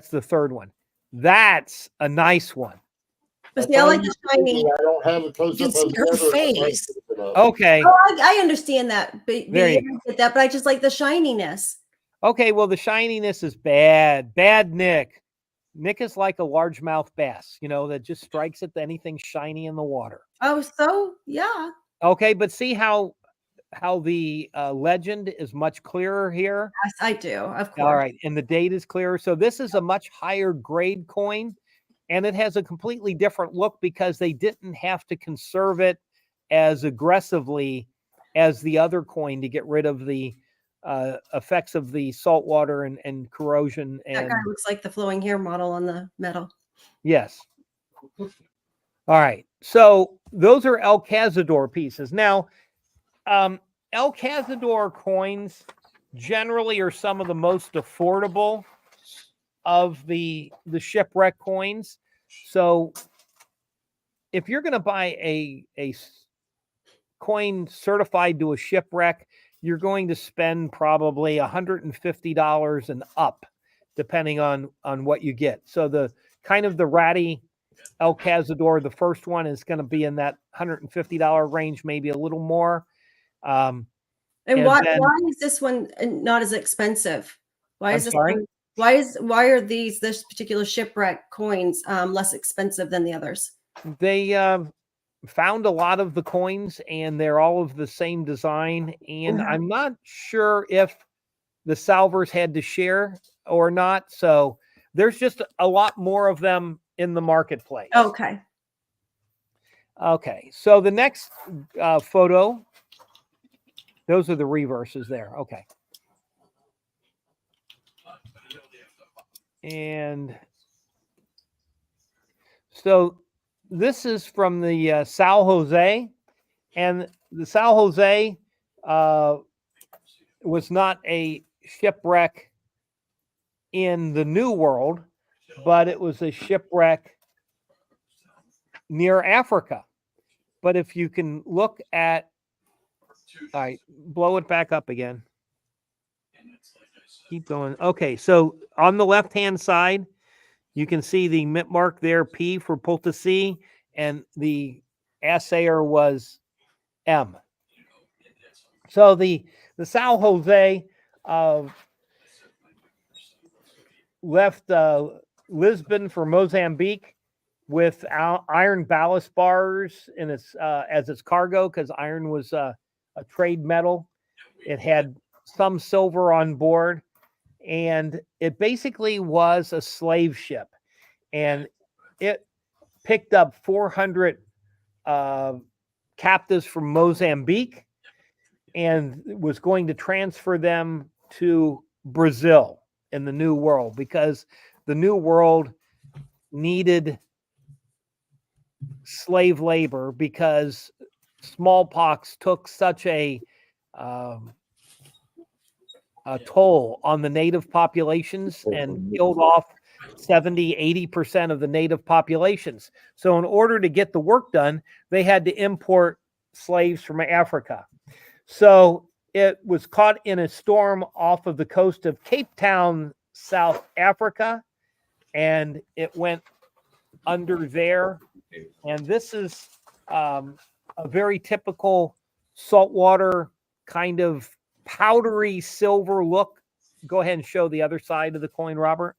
the third one. That's a nice one. But see, I like the shiny. I don't have a close You up can see of her the other. face. Okay. Oh, I understand that. But There you I get that, but I just like the shininess. Okay, well, the shininess is bad. Bad Nick. Nick is like a largemouth bass, you know, that just strikes at anything shiny in the water. Oh, so yeah. Okay, but see how the legend is much clearer here? Yes, I do. Of course. All right, and the date is clearer. So this is a much higher grade coin, and it has a completely different look because they didn't have to conserve it as aggressively as the other coin to get rid of the effects of the salt water and corrosion. That And guy looks like the flowing hair model on the metal. yes. All right. So those are El Cazador pieces. Now, El Cazador coins generally are some of the most affordable of the shipwreck coins. So if you're going to buy a coin certified to a shipwreck, you're going to spend probably $150 and up, depending on what you get. So the kind of the ratty El Cazador, the first one, is going to be in that $150 range, maybe a little more. And And why then- is this one not as expensive? Why I'm is this sorry? one, why are this particular shipwreck coins less expensive than the others? They found a lot of the coins, and they're all of the same design. And Mhm. I'm not sure if the salvers had to share or not. So there's just a lot more of them in the marketplace. Okay. Okay. So the next photo, those are the reverses there. Okay. And so this is from the San Jose, and the San Jose was not a shipwreck in the New World, but it was a shipwreck near Africa. But if you can look at, all right, blow it back up again. Keep going. Okay, so on the left-hand side, you can see the mint mark there, P for Poultice, and the assayer was M. So the San Jose left Lisbon for Mozambique with iron ballast bars in its as its cargo, because iron was a trade metal. It had some silver on board, and it basically was a slave ship, and it picked up 400 captives from Mozambique and was going to transfer them to Brazil in the New World, because the New World needed slave labor, because smallpox took such a toll on the native populations and killed off 70-80% of the native populations. So in order to get the work done, they had to import slaves from Africa. So it was caught in a storm off of the coast of Cape Town, South Africa, and it went under there. And this is a very typical saltwater kind of powdery silver look. Go ahead and show the other side of the coin, Robert.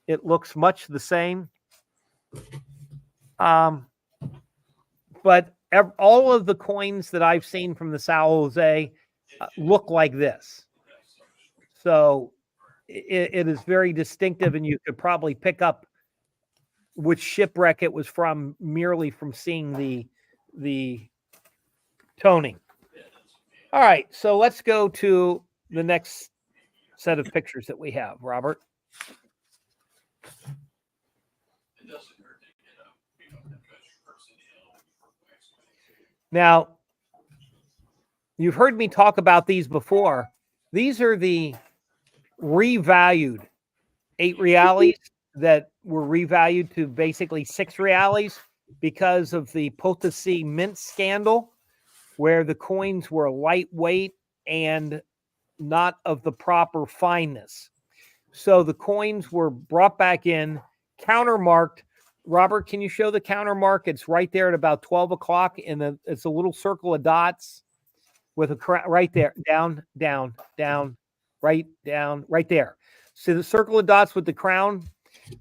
It looks much the same. But all of the coins that I've seen from the San Jose look like this. So it is very distinctive, and you could probably pick up which shipwreck it was from merely from seeing the toning. All right, so let's go to the next set of pictures that we have, Robert. Now, you've heard me talk about these before. These are the revalued 8 reales that were revalued to basically 6 reales because of the Poultice mint scandal, where the coins were lightweight and not of the proper fineness. So the coins were brought back in, countermarked. Robert, can you show the countermark? It's right there at about 12 o'clock, and it's a little circle of dots with a right there, down, down, down, right there. So the circle of dots with the crown,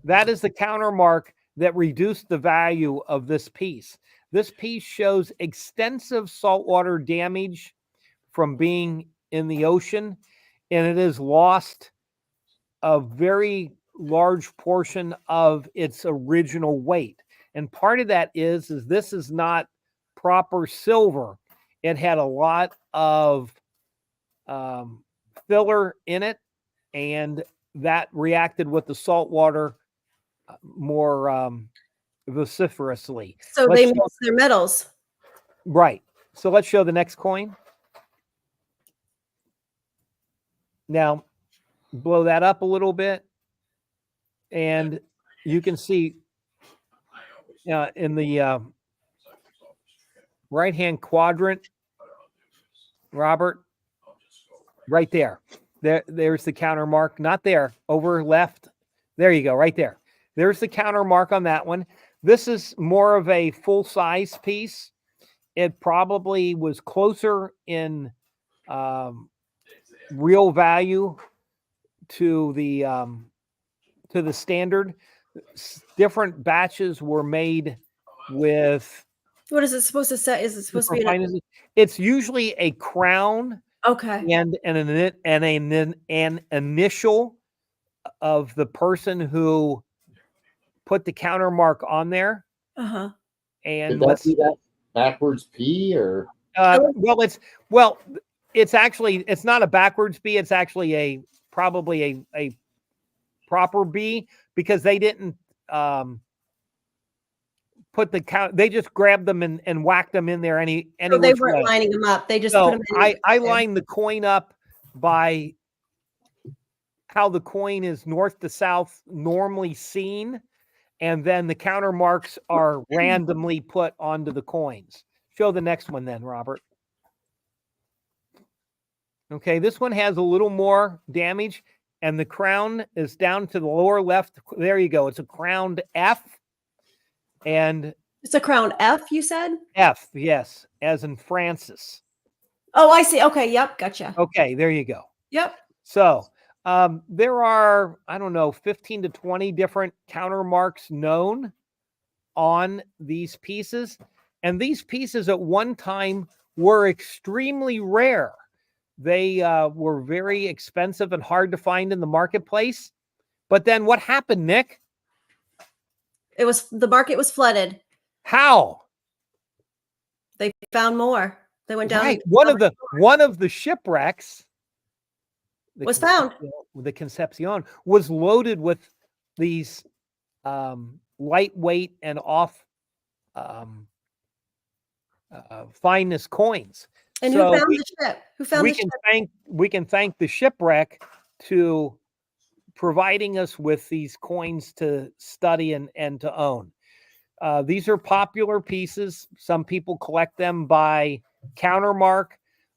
that is the countermark that reduced the value of this piece. This piece shows extensive saltwater damage from being in the ocean, and it has lost a very large portion of its original weight. And part of that is this is not proper silver. It had a lot of filler in it, and that reacted with the salt water more vociferously. So they mix their metals. Right. So let's show the next coin. Now, blow that up a little bit, and you can see in the right-hand quadrant, Robert, right there. There's the counter mark. Not there, over left. There you go, right there. There's the counter mark on that one. This is more of a full-size piece. It probably was closer in real value to the standard. Different batches were made with What is it supposed to say? Is it supposed to be? Superfine is it's usually a crown Okay. and an initial of the person who put the counter mark on there. Uh-huh. And Could that be that backwards P or? it's actually, it's not a backwards B. It's actually probably a proper B, because they didn't put the count. They just grabbed them and whacked them in there any So they which weren't way. lining them up. They just So put them in. I lined the coin up by how the coin is north to south normally seen, and then the counter marks are randomly put onto the coins. Show the next one then, Robert. Okay, this one has a little more damage, and the crown is down to the lower left. There you go. It's a crowned F. And It's a crown F, you said? F, yes, as in Francis. Oh, I see. Okay. Yep. Gotcha. Okay, there you go. Yep. So there are, I don't know, 15 to 20 different counter marks known on these pieces. And these pieces at one time were extremely rare. They were very expensive and hard to find in the marketplace. But then what happened, Nick? The market was flooded. How? They found more. They went down. Right. One of the shipwrecks Was found. The Concepcion was loaded with these lightweight and off fineness coins. And So who found the ship? Who found the ship? We can thank the shipwreck to providing us with these coins to study and to own. These are popular pieces. Some people collect them by countermark.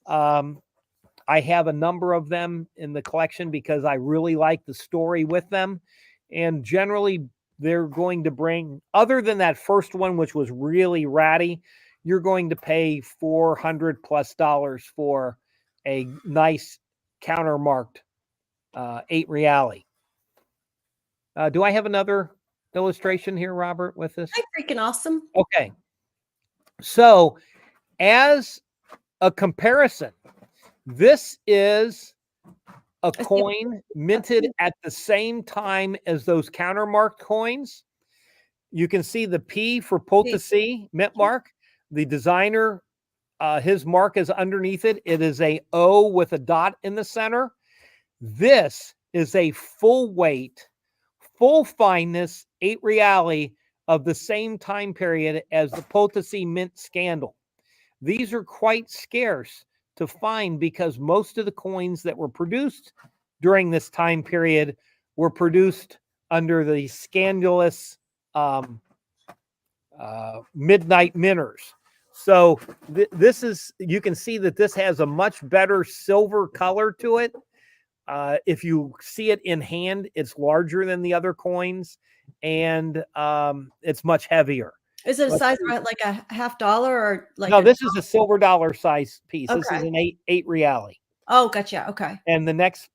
I have a number of them in the collection because I really like the story with them. And generally, they're going to bring, other than that first one, which was really ratty, you're going to pay $400+ for a nice countermarked 8 reali. Do I have another illustration here, Robert, with this? Hi, freaking awesome. Okay. So as a comparison, this is a coin minted at the same time as those countermarked coins. You can see the P for Potosi mint mark. The designer, his mark is underneath it. It is a O with a dot in the center. This is a full weight, full fineness 8 reali of the same time period as the Potosi mint scandal. These are quite scarce to find because most of the coins that were produced during this time period were produced under the scandalous midnight minters. So this is, you can see that this has a much better silver color to it. If you see it in hand, it's larger than the other coins, and it's much heavier. Is it a size like a $50 or like? No, this is a silver dollar size piece. Okay. This is an 8 reali. Oh, gotcha. Okay. And the next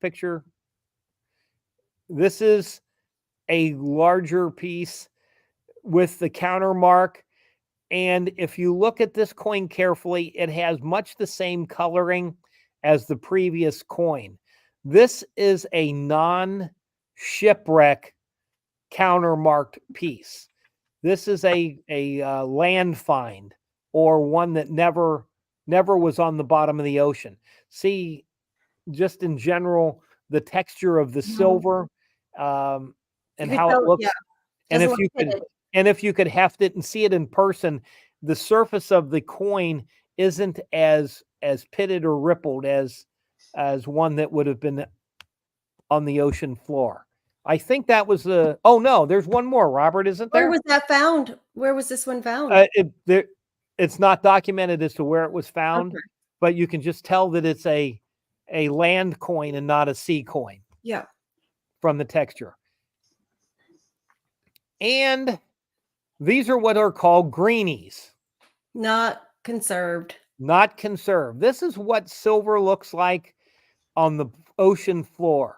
picture, this is a larger piece with the counter mark. And if you look at this coin carefully, it has much the same coloring as the previous coin. This is a non-shipwreck countermarked piece. This is a land find, or one that never was on the bottom of the ocean. See, just in general, the texture of the silver and how it looks. Yeah. And if you could heft it and see it in person, the surface of the coin isn't as pitted or rippled as one that would have been on the ocean floor. I think that was the. Oh no, there's one more, Robert, isn't there? Where was that found? Where was this one found? It's not documented as to where it was found, Okay. But you can just tell that it's a land coin and not a sea coin. Yeah. From the texture. And these are what are called greenies. Not conserved. Not conserved. This is what silver looks like on the ocean floor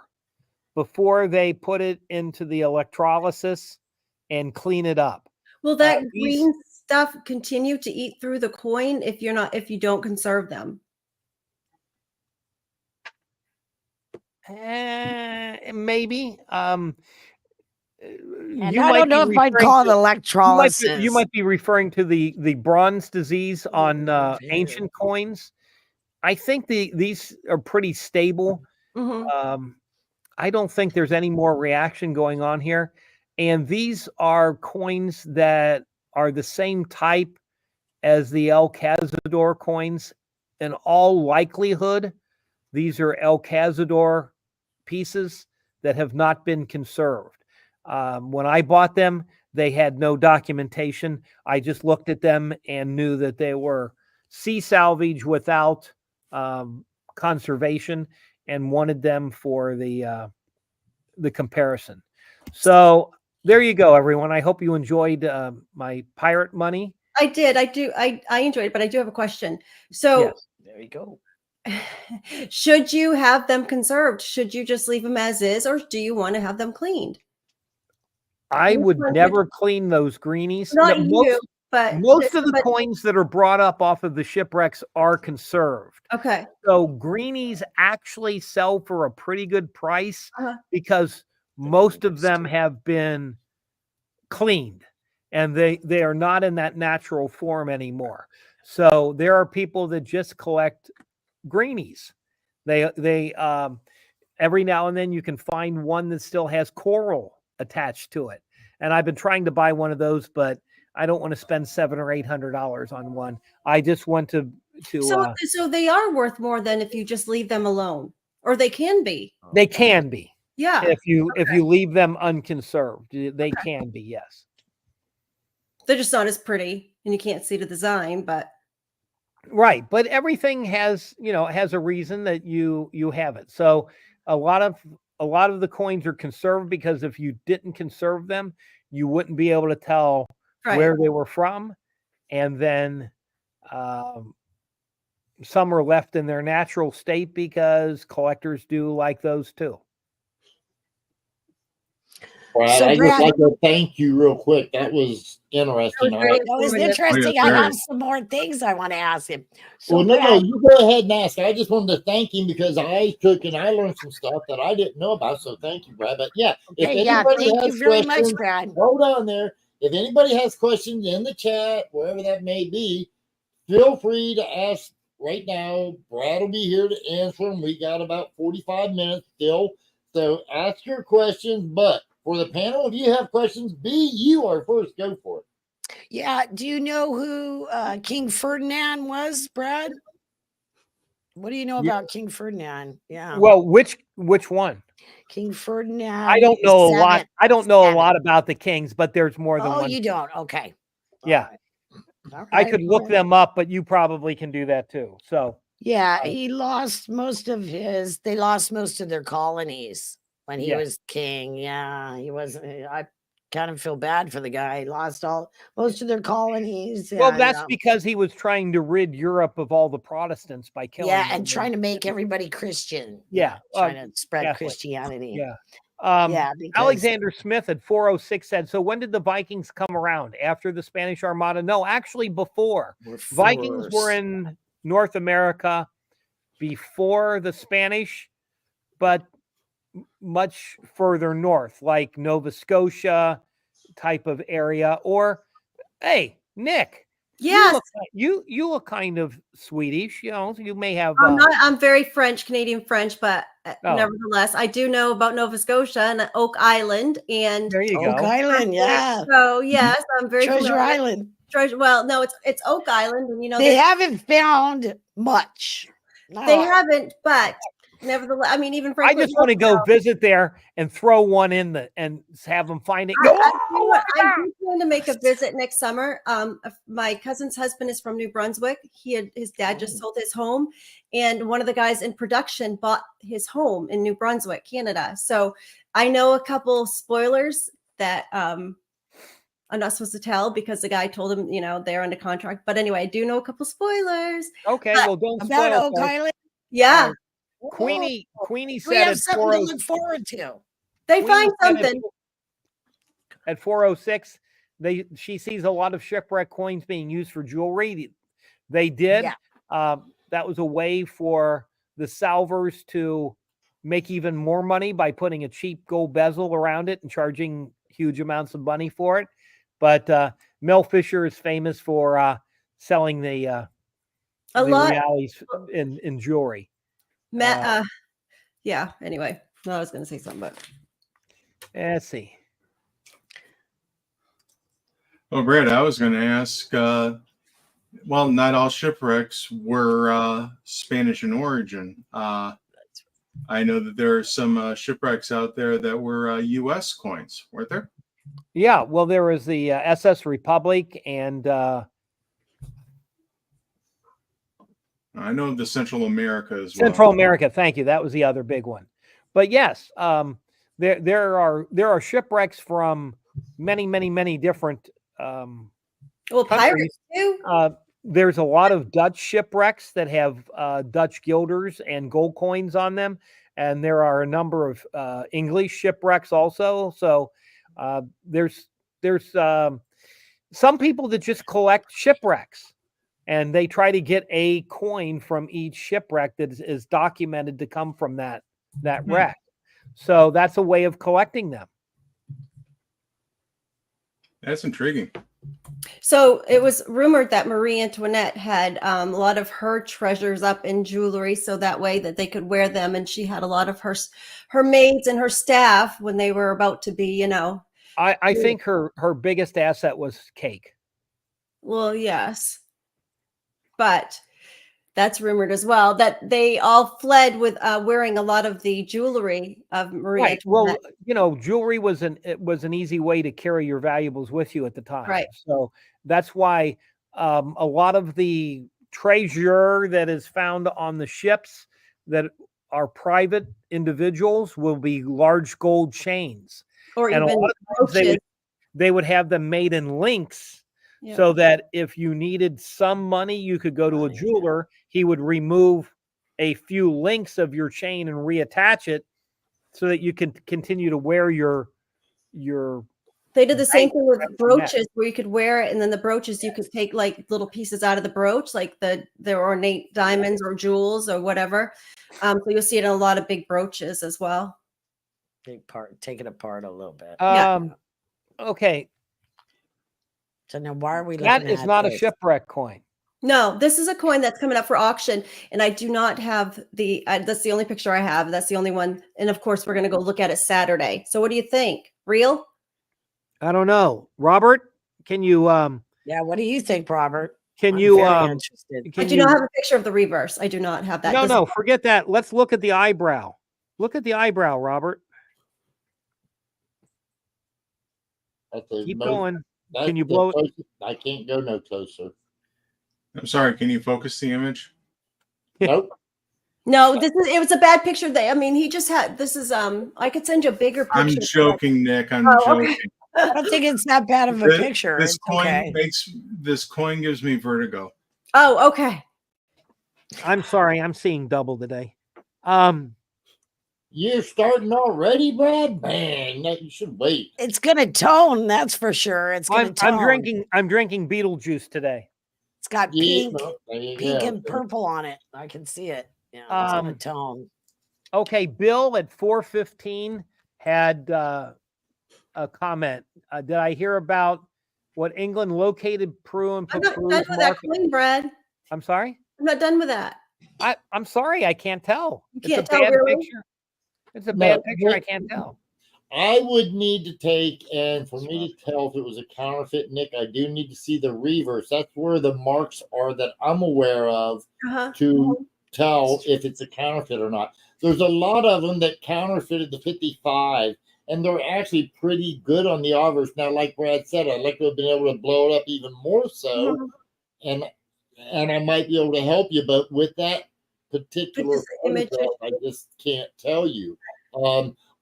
before they put it into the electrolysis and clean it up. Will that green stuff continue to eat through the coin if you don't conserve them? Maybe. And I don't know if I'd call it electrolysis. You might be referring to the bronze disease on ancient coins. I think these are pretty stable. I don't think there's any more reaction going on here. And these are coins that are the same type as the El Cazador coins. In all likelihood, these are El Cazador pieces that have not been conserved. When I bought them, they had no documentation. I just looked at them and knew that they were sea salvage without conservation, and wanted them for the comparison. So there you go, everyone. I hope you enjoyed my pirate money. I did. I enjoyed it, but I do have a question. So yes, there you go. Should you have them conserved? Should you just leave them as is, or do you want to have them cleaned? I would never clean those greenies. Not you, but most of the coins that are brought up off of the shipwrecks are conserved. Okay. So greenies actually sell for a pretty good price because most of them have been cleaned and they are not in that natural form anymore. So there are people that just collect greenies. They every now and then you can find one that still has coral attached to it. And I've been trying to buy one of those, but I don't want to spend $700 or $800 on one. I just want to so they are worth more than if you just leave them alone, or they can be. They can be. Yeah. If you leave them unconserved, they can be, yes. They're just not as pretty and you can't see the design, but right. But everything has a reason that you have it. So a lot of the coins are conserved because if you didn't conserve them, you wouldn't be able to tell where they were from. And then some are left in their natural state because collectors do like those too. Brad, So, I Brad, just like to thank you real quick. That was interesting. That was interesting. Oh, yeah, I have some more things I want to ask him. So, Well, no, Brad, you go ahead and ask. I just wanted to thank him because I took and I learned some stuff that I didn't know about. So thank you, Brad. But yeah, okay, thank you very much, Brad. Hold on there. If anybody has questions in the chat, wherever that may be, feel free to ask right now. Brad will be here to answer them. We got about 45 minutes still. So ask your questions. But for the panel, if you have questions, you are first. Go for it. Yeah. Do you know who King Ferdinand was, Brad? What do you know about King Ferdinand? Yeah. Well, which one? King Ferdinand. I don't know a lot. I don't know a lot about the kings, but there's more than one. Oh, you don't? Okay. Yeah. All right. I could look them up, but you probably can do that too. So yeah, they lost most of their colonies when he was king. Yeah, he wasn't. I kind of feel bad for the guy. He lost most of their colonies. Well, that's because he was trying to rid Europe of all the Protestants by killing them. And trying to make everybody Christian. Yeah, trying to spread Catholic. Christianity. Yeah. Alexander Smith at 406 said, so when did the Vikings come around? After the Spanish Armada? No, actually before. Vikings were in North America before the Spanish, but much further north, like Nova Scotia type of area. Or, hey, Nick. Yes, you look kind of Swedish. You may have. I'm very Canadian French, but nevertheless, I do know about Nova Scotia and Oak Island. And there you go. Oak Island, yeah. So yes, I'm very Treasure Island. Well, no, it's Oak Island, and they haven't found much. No. They haven't, but nevertheless, I mean, even I just want to go visit there and throw one in and have them find it. I do plan to make a visit next summer. My cousin's husband is from New Brunswick. His dad just sold his home, and one of the guys in production bought his home in New Brunswick, Canada. So I know a couple spoilers that I'm not supposed to tell because the guy told him, they're under contract. But anyway, I do know a couple spoilers. Okay, well, don't spoil about Oak Island. Yeah. Queenie said we have something to look forward to. They find something at 406 she sees a lot of shipwreck coins being used for jewelry. They did. Yeah. That was a way for the salvers to make even more money by putting a cheap gold bezel around it and charging huge amounts of money for it. But Mel Fisher is famous for selling the realities in jewelry. Matt, yeah. Anyway, no, I was going to say something, but Let's see. Well, Brad, I was going to ask. Well, not all shipwrecks were Spanish in origin. I know that there are some shipwrecks out there that were U.S. coins, weren't there? Yeah, well, there was the SS Republic, and I know the Central America as well. Central America. Thank you. That was the other big one. But yes, there are shipwrecks from many different well, countries. pirates too. There's a lot of Dutch shipwrecks that have Dutch guilders and gold coins on them, and there are a number of English shipwrecks also. So there's some people that just collect shipwrecks, and they try to get a coin from each shipwreck that is documented to come from that wreck. So that's a way of collecting them. That's intriguing. So it was rumored that Marie Antoinette had a lot of her treasures up in jewelry, so that way that they could wear them. And she had a lot of her maids and her staff when they were about to be, you know. I think her biggest asset was cake. Well, yes, but that's rumored as well that they all fled with wearing a lot of the jewelry of Marie Antoinette. Well, you know, jewelry was an easy way to carry your valuables with you at the time. Right. So that's why a lot of the treasure that is found on the ships that are private individuals will be large gold chains. Or And a even lot of times brooches. they would have them made in links. Yeah. So that if you needed some money, you could go to a jeweler. He would remove a few links of your chain and reattach it so that you can continue to wear your. They did the same thing with brooches, where you could wear it, and then the brooches you could take like little pieces out of the brooch, like the ornate diamonds or jewels or whatever. So you'll see it in a lot of big brooches as well. Take it apart a little bit. Okay. So now why are we looking That at is not this? a shipwreck coin. No, this is a coin that's coming up for auction, and I do not have that's the only picture I have. That's the only one, and of course we're going to go look at it Saturday. So what do you think? Real? I don't know. Robert, can you Yeah, what do you think, Robert? can I'm you very interested. I do not have a picture of the reverse. I do not have that. No, forget that. Let's look at the eyebrow. Look at the eyebrow, Robert. Keep going. Can you blow it? I can't go no closer. I'm sorry. Can you focus the image? Nope. No, it was a bad picture. I mean, he just had, this is, I could send you a bigger picture. I'm joking, Nick. I'm joking. Okay. I don't think it's that bad of a picture. This It's coin gives me vertigo. Oh, okay. I'm sorry, I'm seeing double today. You're starting already, Brad? Man, no, you should wait. It's gonna tone, that's for sure. It's gonna tone. I'm drinking Beetlejuice today. It's got Yeah, pink, well, there you pink go. and purple on it. I can see it. Yeah, it's gonna tone. Okay, Bill at 4:15 had a comment. Did I hear about what England located Peru and I'm not Peru's done with that market? coin, Brad. I'm sorry. I'm not done with that. I'm sorry, I can't tell. You can't it's a tell, bad really? picture. It's a bad No, picture. I can't tell. I would need to take, and for me to tell if it was a counterfeit, Nick, I do need to see the reverse. That's where the marks are that I'm aware of to tell if it's a counterfeit or not. There's a lot of them that counterfeited the 55, and they're actually pretty good on the obverse. Now, like Brad said, I'd like to have been able to blow it up even more so, and I might be able to help you, but with that particular image, photograph, I just can't tell you.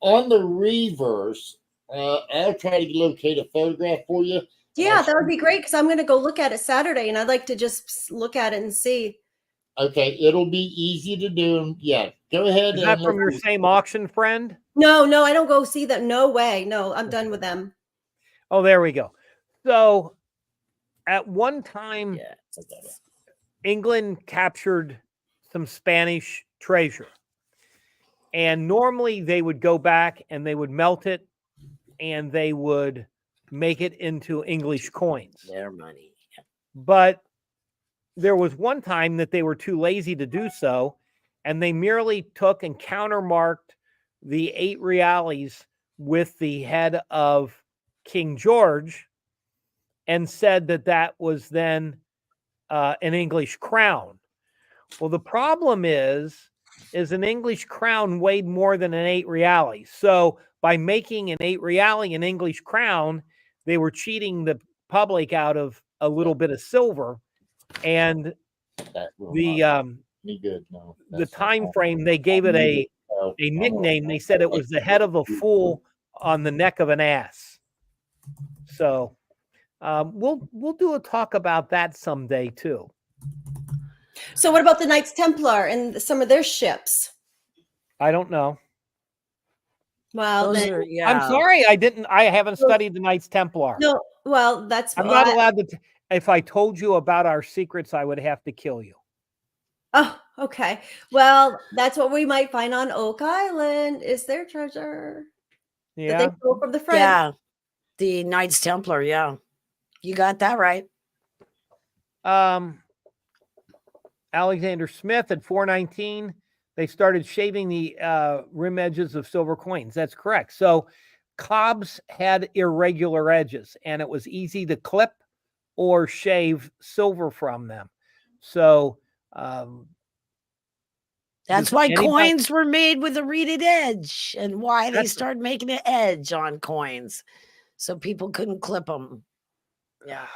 On the reverse, I'll try to locate a photograph for you. Yeah, that would be great because I'm going to go look at it Saturday, and I'd like to just look at it and see. Okay, it'll be easy to do. Yeah, go ahead. Is that from your same auction friend? No, I don't go see them. No way. No, I'm done with them. Oh, there we go. So at one time, Yeah. it's like that. England captured some Spanish treasure. And normally they would go back and they would melt it and they would make it into English coins. Their money. But there was one time that they were too lazy to do so, and they merely took and countermarked the 8 reales with the head of King George and said that that was then an English crown. Well, the problem is an English crown weighed more than an 8 reales. So by making an 8 reale an English crown, they were cheating the public out of a little bit of silver. And That will the not be good. No, the that's not time fine. frame, they gave it a Oh, nickname. They said it was the head of a fool on the neck of an ass. So we'll do a talk about that someday too. So what about the Knights Templar and some of their ships? I don't know. Well, Those then, are, yeah. I'm sorry, I haven't studied the Knights Templar. no. Well, that's I'm not allowed to. If I told you about our secrets, I would have to kill you. Oh, okay. Well, that's what we might find on Oak Island. Is their treasure that Yeah. they stole from the French? Yeah. The Knights Templar. Yeah. You got that right. Alexander Smith at 419. They started shaving the rim edges of silver coins. That's correct. So cobs had irregular edges, and it was easy to clip or shave silver from them. So That's does why anybody- coins were made with a reeded edge, and why they That's- started making an edge on coins, so people couldn't clip them. Yeah.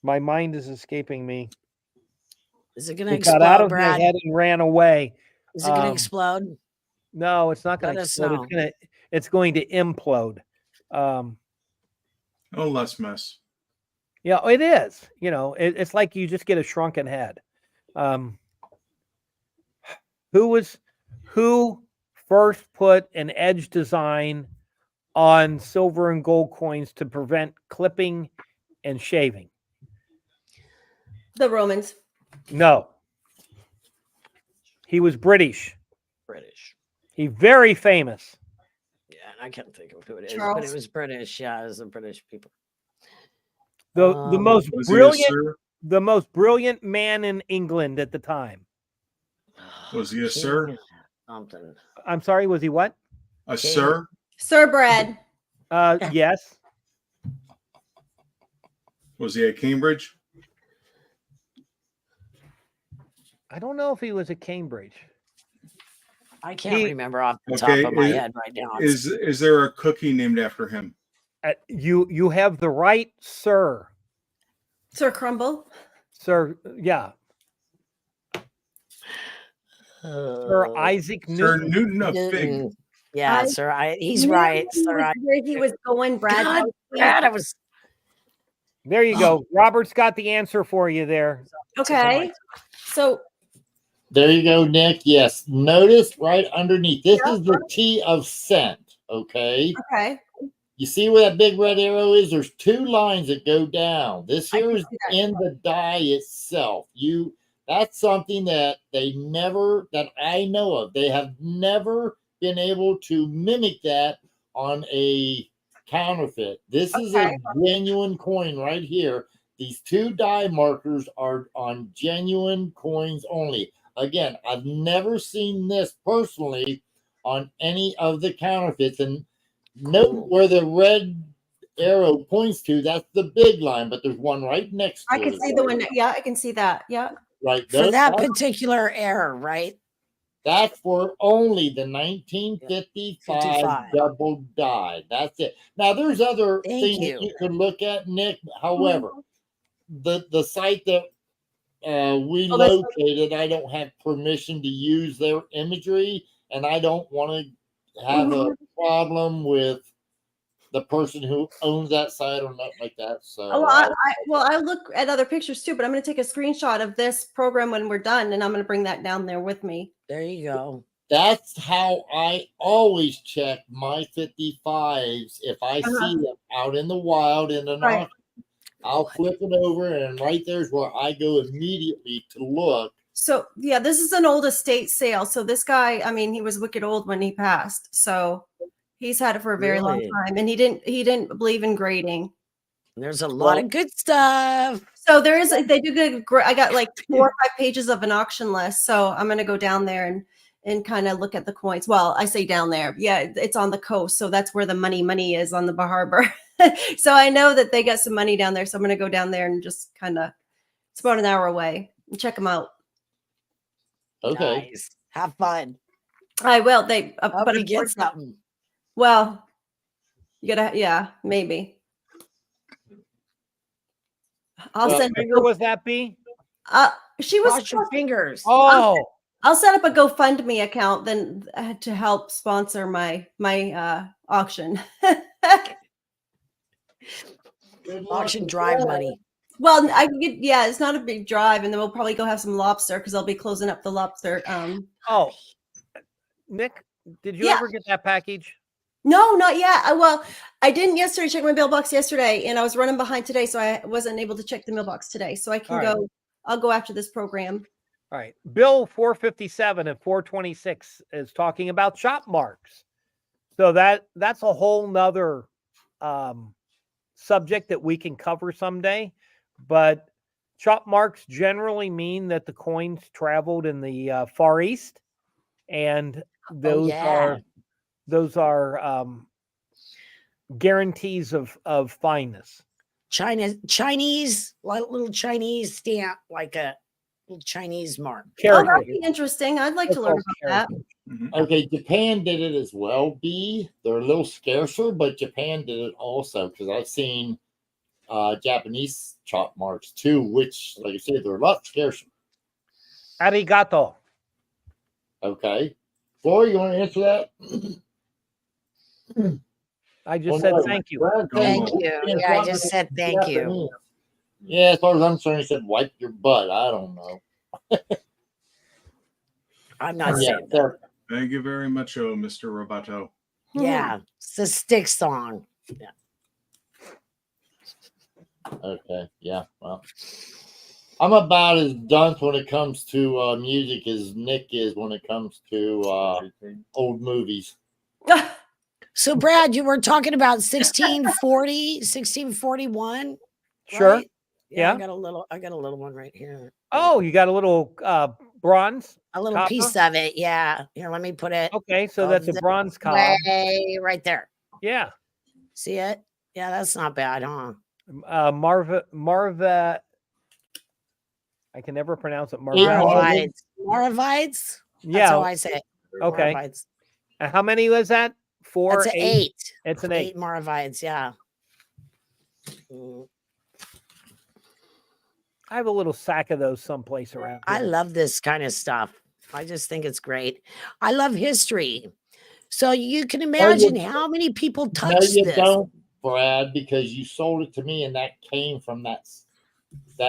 My mind is escaping me. Is it going to It got out explode, of my Brad? head and ran away. Is it going to Um, explode? No, it's not going Let to us explode. know. It's going to implode. Oh, less mess. Yeah, it is. You know, it's like you just get a shrunken head. Who first put an edge design on silver and gold coins to prevent clipping and shaving? The Romans. No. He was British. British. He very famous. Yeah, and I can't think of who it is, but Charles. it was British. Yeah, it was the British people. The most Was he a brilliant sir? the most brilliant man in England at the time. Was he a sir? King Something. I'm sorry, was he what? A sir? Sir Brad. Yes. Was he at Cambridge? I don't know if he was at Cambridge. I can't He- remember off the Okay, top of my is- head right now. Is there a cookie named after him? You have the right, sir. Sir Crumble. Sir, yeah. Sir Isaac Sir Newton. Newton of Fig. Newton. Yeah, I sir. He's knew right. he Sir, was where he was going, Brad. God, Brad, I was There you go. Robert's got the answer for you there. Okay. So There you go, Nick. Yes. Notice right underneath. This is the T of scent. Okay. okay. You see where that big red arrow is? There's 2 lines that go down. This I here can is see that. in the die itself. That's something that that I know of. They have never been able to mimic that on a counterfeit. This is a Okay. genuine coin right here. These 2 die markers are on genuine coins only. Again, I've never seen this personally on any of the counterfeits. And note where the red arrow points to, that's the big line, but there's one right next to I it. can see the one. Yeah, I can see that. Yeah. Right. for that That's, particular error, right? that's for only the 1955 55. double die. That's it. Now, there's other Thank things you. that you could look at, Nick. However, the site that we Oh, that's- located, I don't have permission to use their imagery, and I don't want to have a problem with the person who owns that site or nothing like that. So, Oh, I look at other pictures too, but I'm going to take a screenshot of this program when we're done, and I'm going to bring that down there with me. There you go. That's how I always check my 55s. If I see them out in the wild in an Right. auction, I'll flip it over, and right there's where I go immediately to look. So yeah, this is an old estate sale. So this guy, I mean, he was wicked old when he passed. So he's had it for a very long Really? time, and he didn't believe in grading. There's a lot of good stuff. So they do good. I got like 4 or 5 pages of an auction list. So I'm gonna go down there and kind of look at the coins. Well, I say down there. Yeah, it's on the coast, so that's where the money is on the harbor. So I know that they got some money down there. So I'm gonna go down there and just kind of. It's about an hour away and check them out. Okay. Nice. Have fun. I will. They Hope but you get unfortunately- something. Well, you gotta, yeah, maybe. I'll Well, send. Where was that be? She was. Cross your fingers. Oh, I'll set up a GoFundMe account then to help sponsor my auction. Good luck Auction with drive that. money. Well, I can get, yeah, it's not a big drive, and then we'll probably go have some lobster because I'll be closing up the lobster. oh, Nick, did you Yeah. ever get that package? No, not yet. Well, I didn't yesterday. Check my mailbox yesterday, and I was running behind today, so I wasn't able to check the mailbox today. So I can All right. go. I'll go after this program. All right. Bill 457 and 426 is talking about shop marks. So that's a whole nother subject that we can cover someday. But shop marks generally mean that the coins traveled in the Far East, and those are guarantees of fineness. Chinese, like little Chinese stamp, like a little Chinese mark. Oh, Character. that'd be interesting. I'd like to That's learn called about that. character. Mhm. Okay, Japan did it as well, B. They're a little scarcer, but Japan did it also because I've seen Japanese chop marks too, which, like I said, they're a lot scarcer. Arigato. Okay. Flory, you want to answer that? I just Well, said no, thank you. Brad, Thank no. you. Yeah, Yeah, I Brad, just said thank you. Japanese. Yeah, as far as I'm concerned, he said wipe your butt. I don't know. I'm not Yeah, saying that. Thank you very much, Mr. Roboto. Yeah, it's a stick song. Okay. Yeah. Well, I'm about as done when it comes to music as Nick is when it comes to old movies. So, Brad, you were talking about 1640, 1641. Sure. right? Yeah. I got a little one right here. Oh, you got a little bronze. A little copper? piece of it. Yeah. Here, let me put it Okay, so Oh, that's a that bronze cob. way right there. Yeah. See it? Yeah, that's not bad, huh? Marva. I can never pronounce it. Yeah. Marva. Moravites. That's Yeah. how I say it. Okay. Moravites. And how many was that? 4, That's an 8? 8. It's an 8 8. Moravites. Yeah. Mm. I have a little sack of those someplace around. I here. love this kind of stuff. I just think it's great. I love history. So you can imagine how many people No, touch you this don't, Brad, because you sold it to me, and that came from that.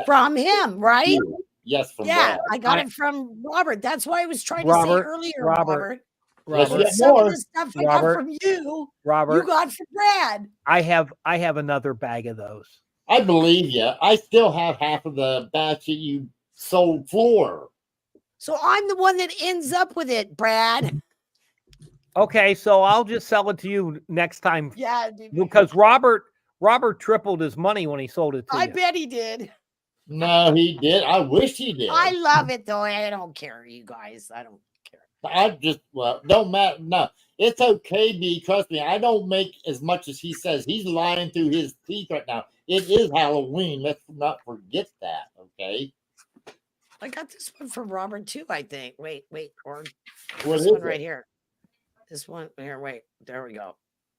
from him, right? Yes, from Yeah, Brad. I got it from Robert. That's why I was trying to Robert, say earlier, Robert, Yes, Robert, yeah. Some more. of the stuff I got Robert, from you Robert, got from Brad. I have another bag of those. I believe you. I still have half of the batch that you sold Floor. So I'm the one that ends up with it, Brad. Okay, so I'll just sell it to you next time Yeah, dude. because Robert tripled his money when he sold it to I you. bet he did. No, he did. I wish he did. I love it though. I don't care, you guys. I don't care. I just, well, don't matter. No, it's okay, B. Trust me, I don't make as much as he says. He's lying through his teeth right now. It is Halloween. Let's not forget that, okay? I got this one from Robert too, I think. Wait, or What this is one right it? here. This one here. Wait, there we go.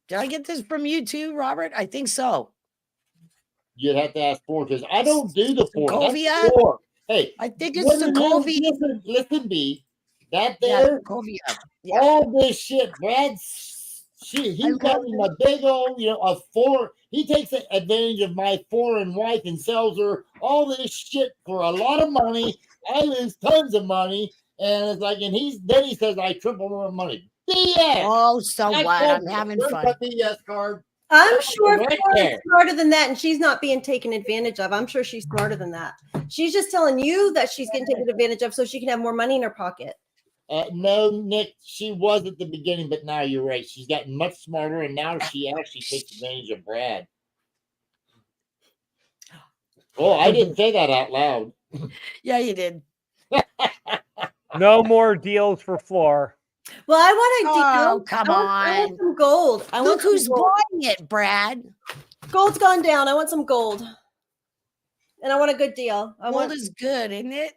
Did I get this from you too, Robert? I think so. You'd have to ask for because I don't do the four. Sokovia? That's four. Hey, I think what it's it is, Sokovia. listen, B. That Yeah, there, Sokovia. Yeah. all this shit, Brad's shit. He's I got love him a big old, a four. He takes advantage of my foreign wife and sells her all this shit for a lot of money. I lose tons of money. And it's like, and then he says I triple my money. BS. Oh, so I what? told I'm you, having where's fun. my BS card? I'm That's sure right Flora there. is smarter than that, and she's not being taken advantage of. I'm sure she's smarter than that. She's just telling you that she's getting taken advantage of so she can have more money in her pocket. No, Nick, she was at the beginning, but now you're right. She's gotten much smarter, and now she actually takes advantage of Brad. Oh, I didn't say that out loud. Yeah, you did. No more deals for Floor. Well, I want to Oh, deal. come I want on. some gold. I want Look some who's gold. buying it, Brad. Gold's gone down. I want some gold. And I want a good deal. I Gold want is good, isn't it?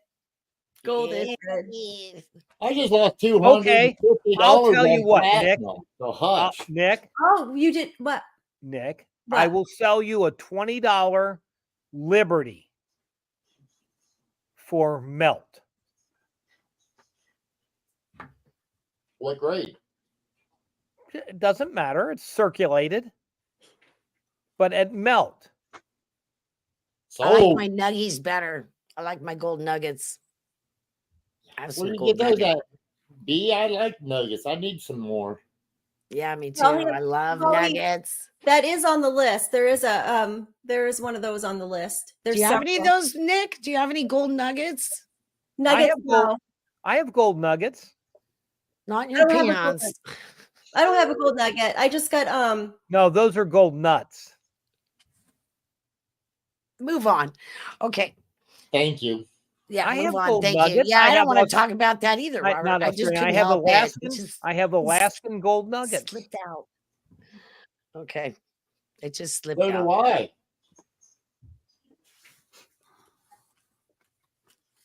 gold is good. Yeah. I just lost $250. Okay, I'll tell you on what, Nick. platinum. So hush. Nick, Oh, you did what? Nick, I What? will sell you a $20 Liberty for melt. What grade? It doesn't matter. It's circulated. But at melt, I like So, my nuggies better. I like my gold nuggets. I have where some do you gold get those nuggets. at? B, I like nuggets. I need some more. Yeah, me too. Holly- I love Holly- nuggets. That is on the list. There is one of those on the list. There's Do you have any of several. those, Nick? Do you have any gold nuggets? Nuggets? have gold- No. I have gold nuggets. Not in I your don't have a gold pants. I don't have a gold nugget. I just got No, those are gold nuts. Move on. Okay. Thank you. Yeah, I move have on. gold Thank you. nuggets. Yeah, I I don't have want to like- talk about that either, I, Robert. not I just Australian. couldn't I have help it. It Alaskan. just I have Alaskan gold nuggets. slipped out. Okay. It just slipped So out. do I.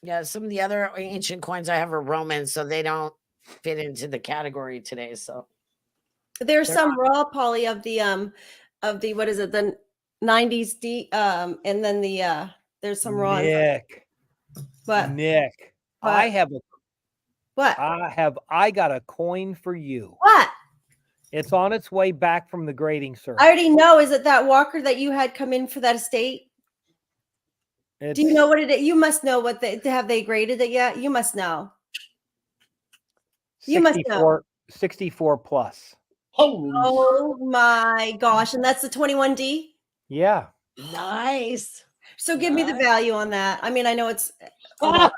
Yeah, some of the other ancient coins I have are Roman, so they don't fit into the category today. So there's They're some raw poly of the what is it, the 90s D and then the there's some raw Nick, what Nick, I have a what I got a coin for you. what It's on its way back from the grading service. I already know. Is it that walker that you had come in for that estate? Do you know what it is? You must know what they have they graded it yet? You must know. You must know. 64 plus. Holy Oh my gosh. And that's the 21D? Yeah. nice. So give me the value on that. I mean, I know it's Ah!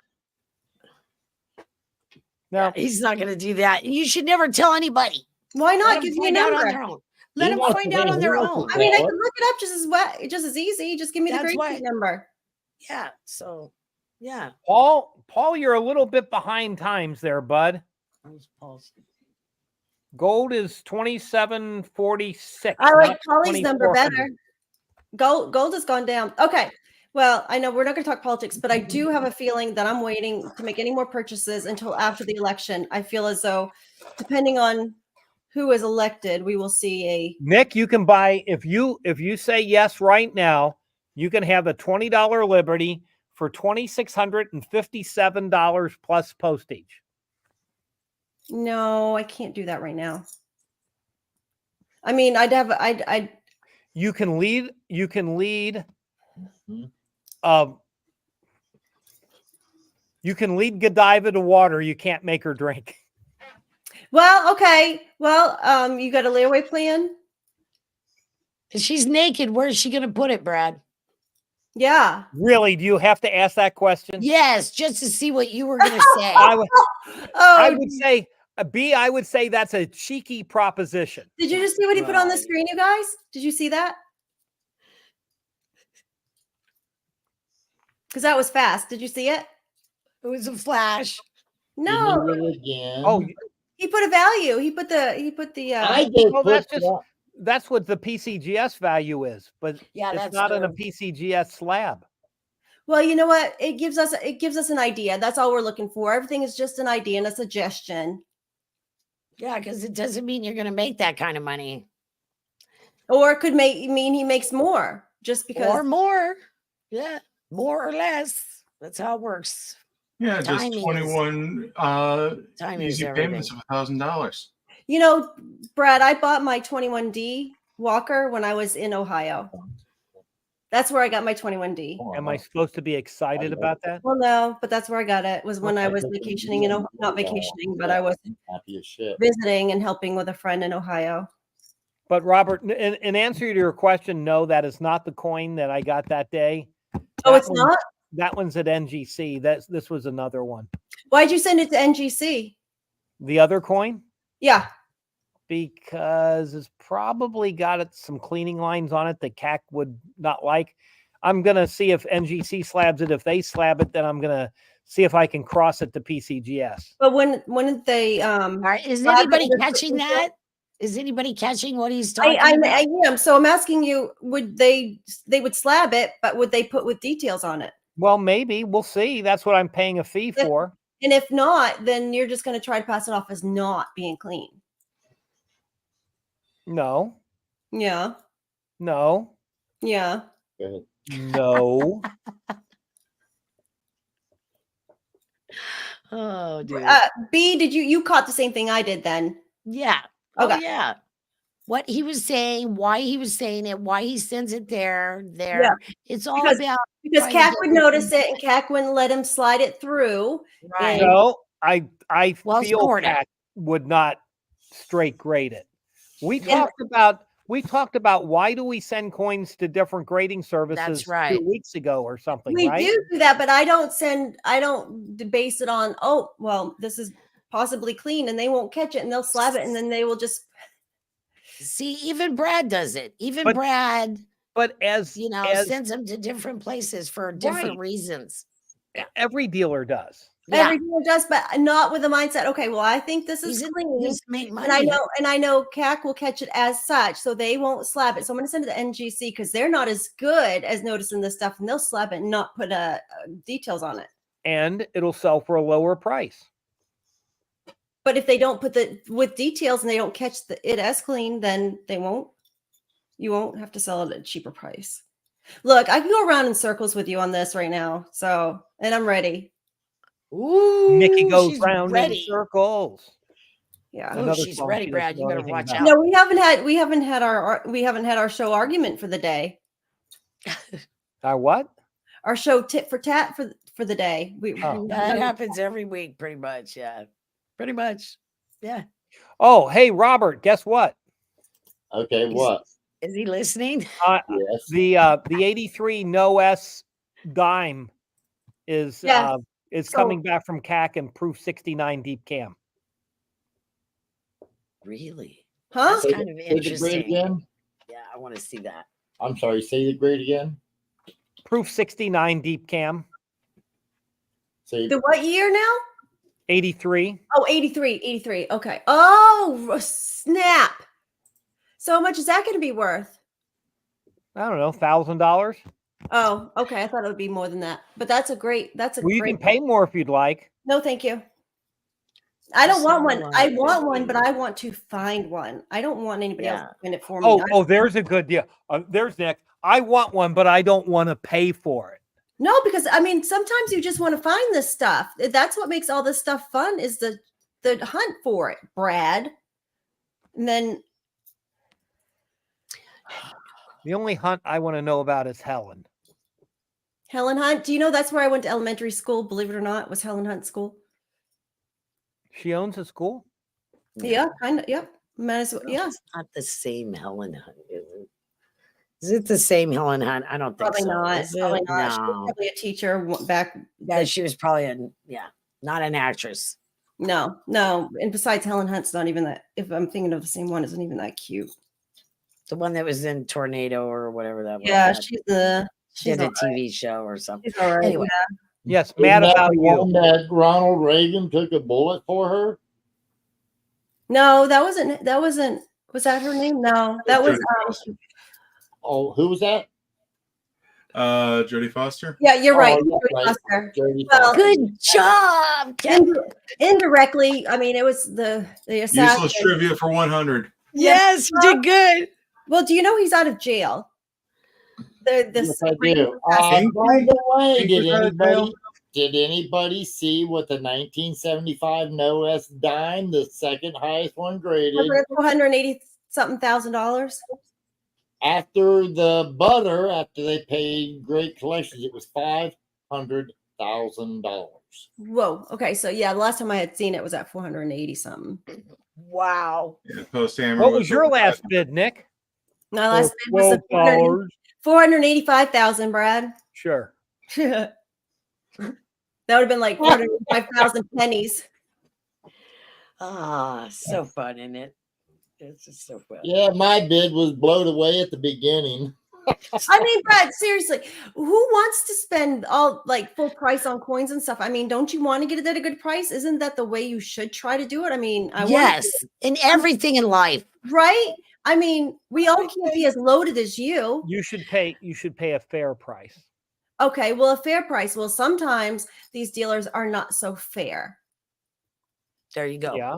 Now, He's not going to do that. You should never tell anybody. why Let not them give me a find out on number? their own. Let He them wants find to out say on he their wants to own. I mean, I Well, can look it up just as easy. Just give me the That's grade why- sheet number. Yeah. So, yeah. Paul, you're a little bit behind times there, bud. Gold is 2746. I like not Polly's number 2400. better. Gold has gone down. Okay. Well, I know we're not going to talk politics, but I do have a feeling that I'm waiting to make any more purchases until after the election. I feel as though, depending on who is elected, we will see a. Nick, you can buy if you say yes right now, you can have a $20 Liberty for $2,657 plus postage. No, I can't do that right now. I mean, I'd You can lead Mhm. you can lead Godiva to water. You can't make her drink. well, okay. Well, you got a layaway plan? If she's naked, where's she going to put it, Brad? Yeah. Really? Do you have to ask that question? Yes, just to see what you were going to say. I Oh, would say B, I would say that's a cheeky proposition. did you just see what he put on the screen, you guys? Did you see that? Because that was fast. Did you see it? It was a flash. No, Give me it again. Oh, he put a value. He put the I did well, put that's just- that- that's what the PCGS value is, but Yeah, it's that's not in a true. PCGS slab. well, you know what? It gives us an idea. That's all we're looking for. Everything is just an idea and a suggestion. Yeah, because it doesn't mean you're going to make that kind of money Or it could mean he makes more just because or more. Yeah, more or less. That's how it works. Yeah, just Timing is- 21 Time is easy everything. payments of $1,000. you know, Brad, I bought my 21D Walker when I was in Ohio. That's where I got my 21D. Am I supposed to be excited about that? Well, no, but that's where I got it. Was when I was vacationing, not vacationing, but I was happy as shit. visiting and helping with a friend in Ohio. But Robert, in answer to your question, no, that is not the coin that I got that day. Oh, That it's one- not? That one's at NGC. This was another one. Why'd you send it to NGC? The other coin? Yeah. Because it's probably got some cleaning lines on it that CAC would not like. I'm going to see if NGC slabs it. If they slab it, then I'm going to see if I can cross it to PCGS. But when they All right, is slab anybody it- catching that? Is anybody catching what he's talking I about? am. So I'm asking you, would they would slab it, but would they put with details on it? Well, maybe. We'll see. That's what I'm paying a fee If- for. And if not, then you're just going to try to pass it off as not being clean. No. Yeah. No. Yeah. Go ahead. No. Oh, dude. B, did you caught the same thing I did then? Yeah. Oh, Okay. yeah. What he was saying, why he was saying it, why he sends it there. Yeah. It's all Because- about Because trying to CAC get would the notice thing- it and CAC wouldn't let him slide it through. right. No. I Well, feel sorta. CAC would not straight grade it. We Yeah. talked about why do we send coins to different grading services right. 2 weeks ago or something, We right? do that, but I don't base it on, oh, well, this is possibly clean and they won't catch it and they'll slab it and then they will just. See, even Brad does it. Even But- Brad, But as sends them to different places for different reasons. every dealer does. Yeah. Every dealer does, but not with the mindset. Okay, well, I think this is He's in clean, this to make money. and I know CAC will catch it as such, so they won't slab it. So I'm going to send it to NGC because they're not as good as noticing this stuff, and they'll slab it and not put details on it. And it'll sell for a lower price. But if they don't put with details and they don't catch it as clean, then they won't. You won't have to sell it at a cheaper price. Look, I can go around in circles with you on this right now. So, and I'm ready. Ooh, Nikki goes she's round in ready. circles. Yeah. Oh, Another she's song ready, she Brad. doesn't You know better anything watch about. out. No, we haven't had our show argument for the day. Our what? Our show tit for tat for the day. Oh. That happens every week, pretty much. Yeah, pretty much. Yeah. Oh, hey, Robert, guess what? Okay, what? Is he listening? Yes. The 83 No S dime is Yeah. is So- coming back from CAC and proof 69 deep cam. Really? Huh? That's kind of Say the grade interesting. again. Yeah, I want to see that. I'm sorry. Say the grade again. Proof 69 deep cam. Say The what year now? 83. Oh, 83. Okay. Oh, snap. So how much is that going to be worth? I don't know, $1,000. Oh, okay. I thought it would be more than that. But that's a Well, you great. can pay more if you'd like. No, thank you. I don't Just want send one. me I one. want one, but I want to find one. I don't want anybody else Yeah. to find it for me. Oh, there's a good deal. There's next. I want one, but I don't want to pay for it. No, because I mean, sometimes you just want to find this stuff. That's what makes all this stuff fun is the hunt for it, Brad. And then The only hunt I want to know about is Helen. Helen Hunt. Do you know that's where I went to elementary school? Believe it or not, was Helen Hunt school. She owns a school. Yeah, kind of. Yep. Might as well. No, Yeah, It's not the same Helen Hunt, is it? Is it the same Helen Hunt? I don't think probably so. not. Is it? Probably not. She was No. probably a teacher back. Yeah, she was probably not an actress. No. And besides, Helen Hunt's not even that. If I'm thinking of the same one, isn't even that cute. The one that was in Tornado or whatever that was. Yeah, that she's did a all right. TV show or something. She's all right. Anyway. Yes, Isn't mad that about the you. one that Ronald Reagan took a bullet for her? No, that wasn't. Was that her name? No, that was. Oh, who was that? Jodie Foster. Yeah, you're right. Oh, yeah, Jodie right. Foster. Jodie Well, Foster. Good job, Kevin. Indirectly, I mean, it was the assassin. Useless trivia for 100. Yes, you did good. Well, do you know he's out of jail? The Yes, I Supreme do. assassin. By the way, Think was out of jail? did anybody see what the 1975 No S dime, the second highest one graded, $480 something $1,000. after the butter, after they paid Great Collections, it was $500,000. Whoa. Okay. So yeah, the last time I had seen it was at 480 something. Wow. Yeah, Post Hammer. What was your over last 500. bid, Nick? My last bid was $12. 485,000, Brad. Sure. That would have been like 485,000 pennies. Ah, so fun, isn't it? It's just so fun. Yeah, my bid was blown away at the beginning. I mean, Brad, seriously, who wants to spend all like full price on coins and stuff? I mean, don't you want to get it at a good price? Isn't that the way you should try to do it? I mean, Yes, in everything in life. right? I mean, we all can't be as loaded as you. You should pay a fair price. Okay, well, a fair price. Well, sometimes these dealers are not so fair. There you go. Yeah.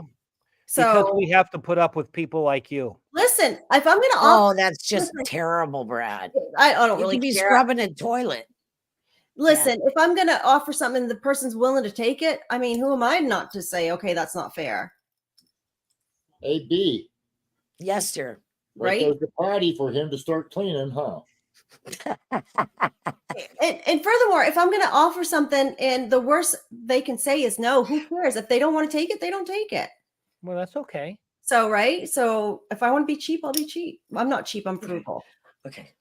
Because So we have to put up with people like you. listen, if I'm going to Oh, offer, that's just listen, terrible, Brad. I don't You really could be care. scrubbing a toilet. Listen, if I'm going to offer something and the person's willing to take it, I mean, who am I not to say, okay, that's not fair, Hey, B, Yes, sir. right? there's the party for him to start cleaning, huh? And furthermore, if I'm going to offer something and the worst they can say is no, who cares? If they don't want to take it, they don't take it. Well, that's okay. So, right? So if I want to be cheap, I'll be cheap. I'm not cheap, I'm frugal. Okay.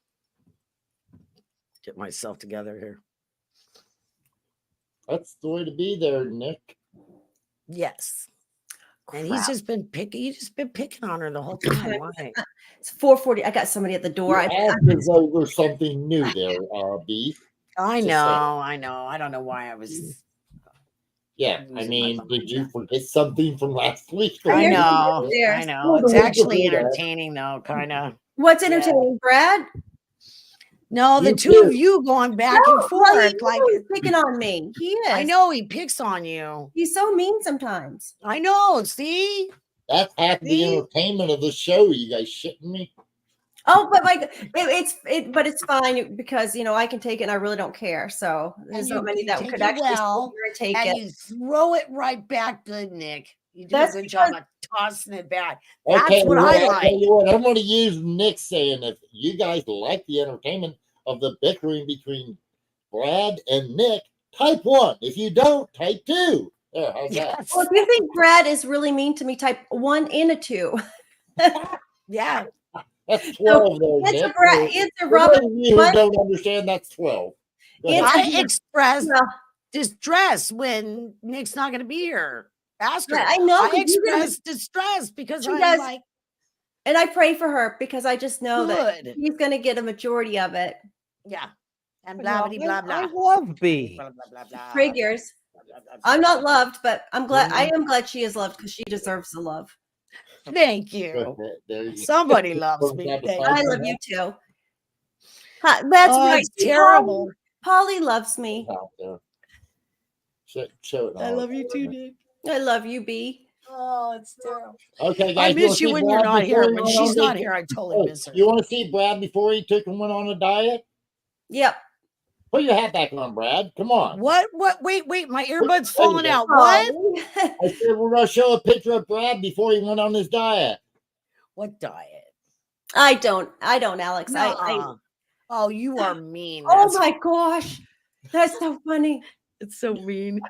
Get myself together here. That's the way to be there, Nick. Yes. And Crap. he's just been picking on her the whole time. Why? It's 4:40. I got somebody at the door. You asked as though there's something new there, B. I Just know. I don't know why I was. Yeah, I Losing my mean, mind, did you yeah. forget something from last week? I Here's know. the stairs. I know. Oh, It's the week actually before that. entertaining, though, kind of. What's Yeah. entertaining, Brad? No, the You two too. of you going back No, and forth. Like, he's picking on me. He is. I know he picks on you. He's so mean sometimes. I know. See? That's half the See? entertainment of the show. You guys shitting me? Oh, but but it's fine because I can take it and I really don't care. So there's And not many you that take could it actually sit well, here and take And it. you throw it right back good, Nick. You do That's a good job of tossing it back. Okay, That's what well, I I'll like. tell you what, I'm going to use Nick saying if you guys like the entertainment of the bickering between Brad and Nick, type 1. If you don't, type 2. There, how's that? Yes. Well, if you think Brad is really mean to me, type 1 and a 2. Yeah. That's 12 there, Answer Nick. Brad. Answer For Robert. those of you who What? don't understand, that's 12. Go ahead. Answer- I express Yeah, distress when Nick's not going to be here. Ask her. yeah, I know. I 'cause you're gonna- express distress because She I'm does. like, and I pray for her because I just know that good. he's going to get a majority of it. Yeah. And Well, blah, blah, blah, I blah. love B. Blah, blah, blah, blah. Figures. Blah, blah, blah, I'm blah. not loved, but I am glad she is loved because she deserves the love. Thank Go you. ahead. There you go. Somebody loves me. From Thank I you. love you too. That's Oh, right. it's terrible. Polly loves me. Out there. Show it I now. love you too, Nick. I love you, B. Oh, it's terrible. Okay, guys. I wanna miss you see when you're Brad not before here. he When went she's on not the- here, I totally Oh, miss her. you want to see Brad before he took and went on a diet? Yep. Put your hat back on, Brad. Come on. What? Wait. My earbud's Wait a falling minute. out. What? Oh. I said we're going to show a picture of Brad before he went on his diet. What diet? I don't, Alex. Nuh-uh. Oh, you are mean. Oh That's- my gosh. That's so funny. It's so mean.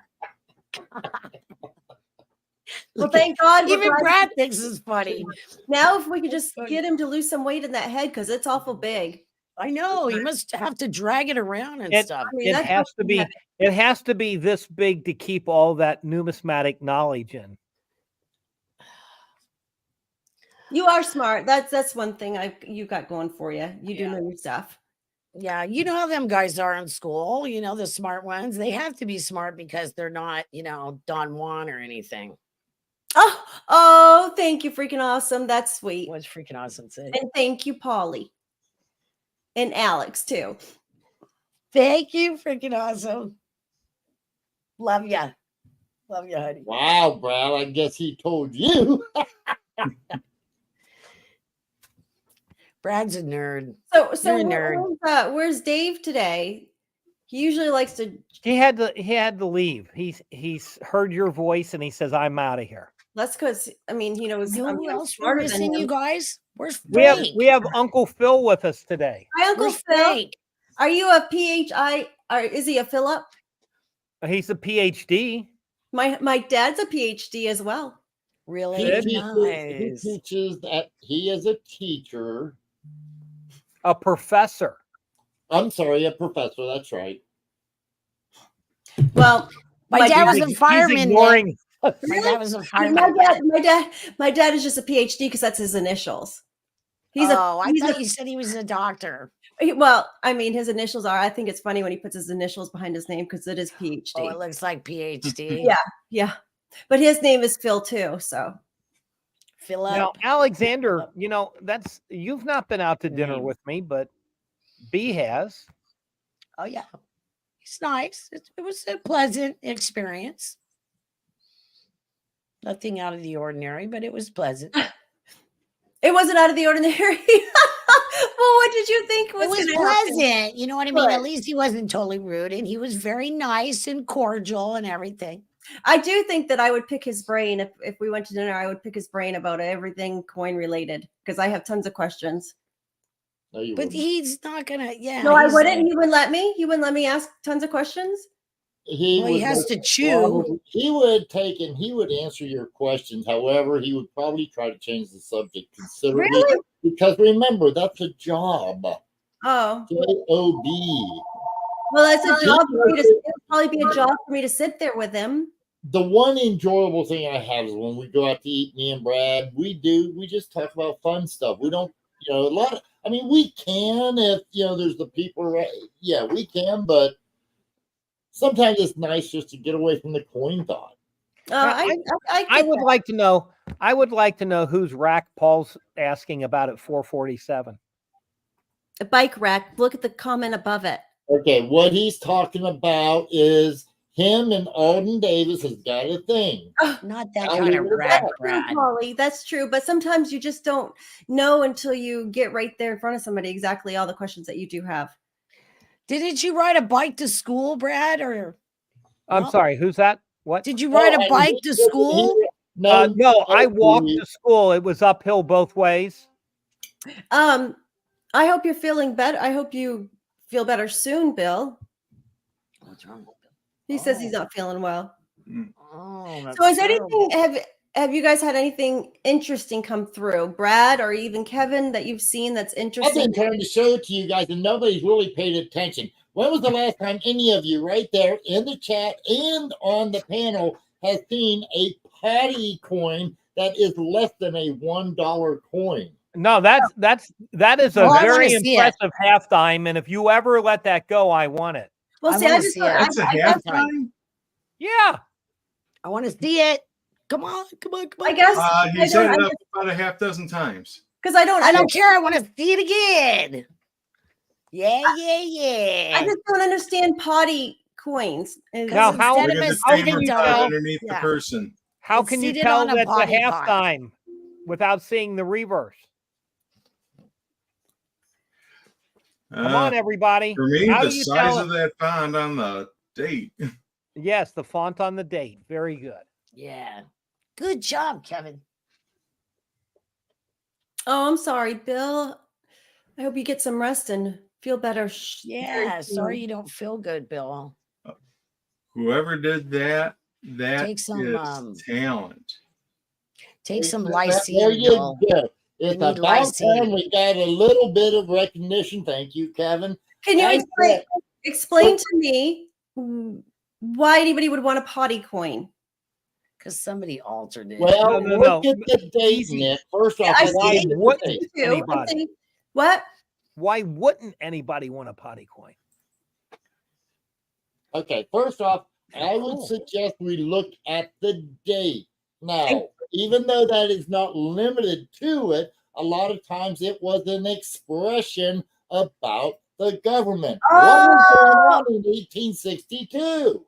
Well, thank God. we're Even glad- Brad thinks it's funny. Now, if we could That's just funny. get him to lose some weight in that head because it's awful big. I know. He must have to drag it around and It- stuff. I mean, It that's has to awful be. heavy. It has to be this big to keep all that numismatic knowledge in. You are smart. That's one thing you got going for you. You do Yeah. know your stuff. Yeah, you know how them guys are in school, the smart ones. They have to be smart because they're not, Don Juan or anything. Oh, thank you, freaking awesome. That's sweet. What's freaking awesome say? And thank you, Polly. And Alex, too. Thank you, freaking awesome. Love ya. Love ya, honey. Wow, Brad. I guess he told you. Brad's a nerd. So You're a nerd. where's Dave today? He usually likes to. He had to leave. He's heard your voice and he says, "I'm out of here." That's because I mean, he knows. Who I mean, I'm else we're smarter than missing, you him. guys? Where's We have Frank? Uncle Phil with us today. Hi, Uncle Where's Phil. Frank? Are you a PHI? Or is he a Philip? He's a PhD. My dad's a PhD as well. Really He nice. teaches that he is a teacher. A professor. I'm sorry, a professor. That's right. Well, My dad was He's a he's fireman. Nick. ignoring. My dad was a my fireman. dad is just a PhD because that's his initials. He's I he's thought you said he was a doctor. well, I mean, his initials are. I think it's funny when he puts his initials behind his name because it is PhD. Oh, it looks like PhD. Yeah, yeah. But his name is Phil too. So Philip. Now, Alexander, you know, you've not been out to dinner Name. with me, but B has. Oh yeah, it's nice. It was a pleasant experience. Nothing out of the ordinary, but it was pleasant. it wasn't out of the ordinary. Well, what did you think It was gonna happen? pleasant. You know what I mean? Good. At least he wasn't totally rude, and he was very nice and cordial and everything. I do think that I would pick his brain if we went to dinner. I would pick his brain about everything coin related because I have tons of questions. No, you But wouldn't. he's not gonna. Yeah. No, I he's, wouldn't. He wouldn't let me. He wouldn't let me ask tons of questions. He Well, he would has most to chew. probably- He would take and he would answer your questions. However, he would probably try to change the subject considerably Really? because remember that's a job. Oh, Job. well, that's a job for me to. It would probably be a job for me to sit there with him. The one enjoyable thing I have is when we go out to eat, me and Brad, we just talk about fun stuff. We don't, a lot of, I mean, we can if, there's the people, right? Yeah, we can, but sometimes it's nice just to get away from the coin thought. I I get would that. like to know. I would like to know whose rack Paul's asking about at 447. A bike rack. Look at the comment above it. Okay, what he's talking about is him and Alden Davis has got a thing. Not that I'll kind leave of it at rat, that. Brad. Molly, that's true. But sometimes you just don't know until you get right there in front of somebody exactly all the questions that you do have. Didn't you ride a bike to school, Brad? Or I'm No? sorry, who's that? What? did you ride a bike to school? No, I walked to school. It was uphill both ways. I hope you're feeling better. I hope you feel better soon, Bill. What's wrong? He says he's not feeling well. Oh, that's So is terrible. anything have you guys had anything interesting come through, Brad or even Kevin, that you've seen that's I've interesting? been trying to show it to you guys, and nobody's really paid attention. When was the last time any of you right there in the chat and on the panel has seen a patty coin that is less than a $1 coin? No, that is a Oh, I wanna very see it. impressive half dime, and if you ever let that go, I want it. Well, I see, I wanna just see don't- it. That's a I half guess, time. Yeah. I want to see it. Come on, come on, come on. I guess He's I had don't it up about a half dozen times. because I I don't care. I want to see it again. Yeah, yeah, yeah. I just don't understand potty coins. And- Now, Because how- Look instead at of the a how chamber can you pot tell- underneath the Yeah. person. How It's can you seated tell on a that's a potty half pot. dime without seeing the reverse? Come on, everybody. For me, How the do you size tell of that font on the date. Yes, the font on the date. Very good. Yeah. Good job, Kevin. Oh, I'm sorry, Bill. I hope you get some rest and feel better. Yeah. Sorry you don't feel good, Bill. Whoever did that, that Take some, is talent. Take some There lyceum, you Bill. go. It's need about lysine. time we got a little bit of recognition. Thank you, Kevin. Can you And explain to me why anybody would want a potty coin? Because somebody altered it. Well, No. look at the date, Easy. Nick. First off, I let's why see the would- date. Me too. I'm Anybody. saying- What? Why wouldn't anybody want a potty coin? Okay, first off, I would Oh. suggest we look at the date. Now, even though that is not limited to it, a lot of times it was an expression about the government. What was going on in 1862?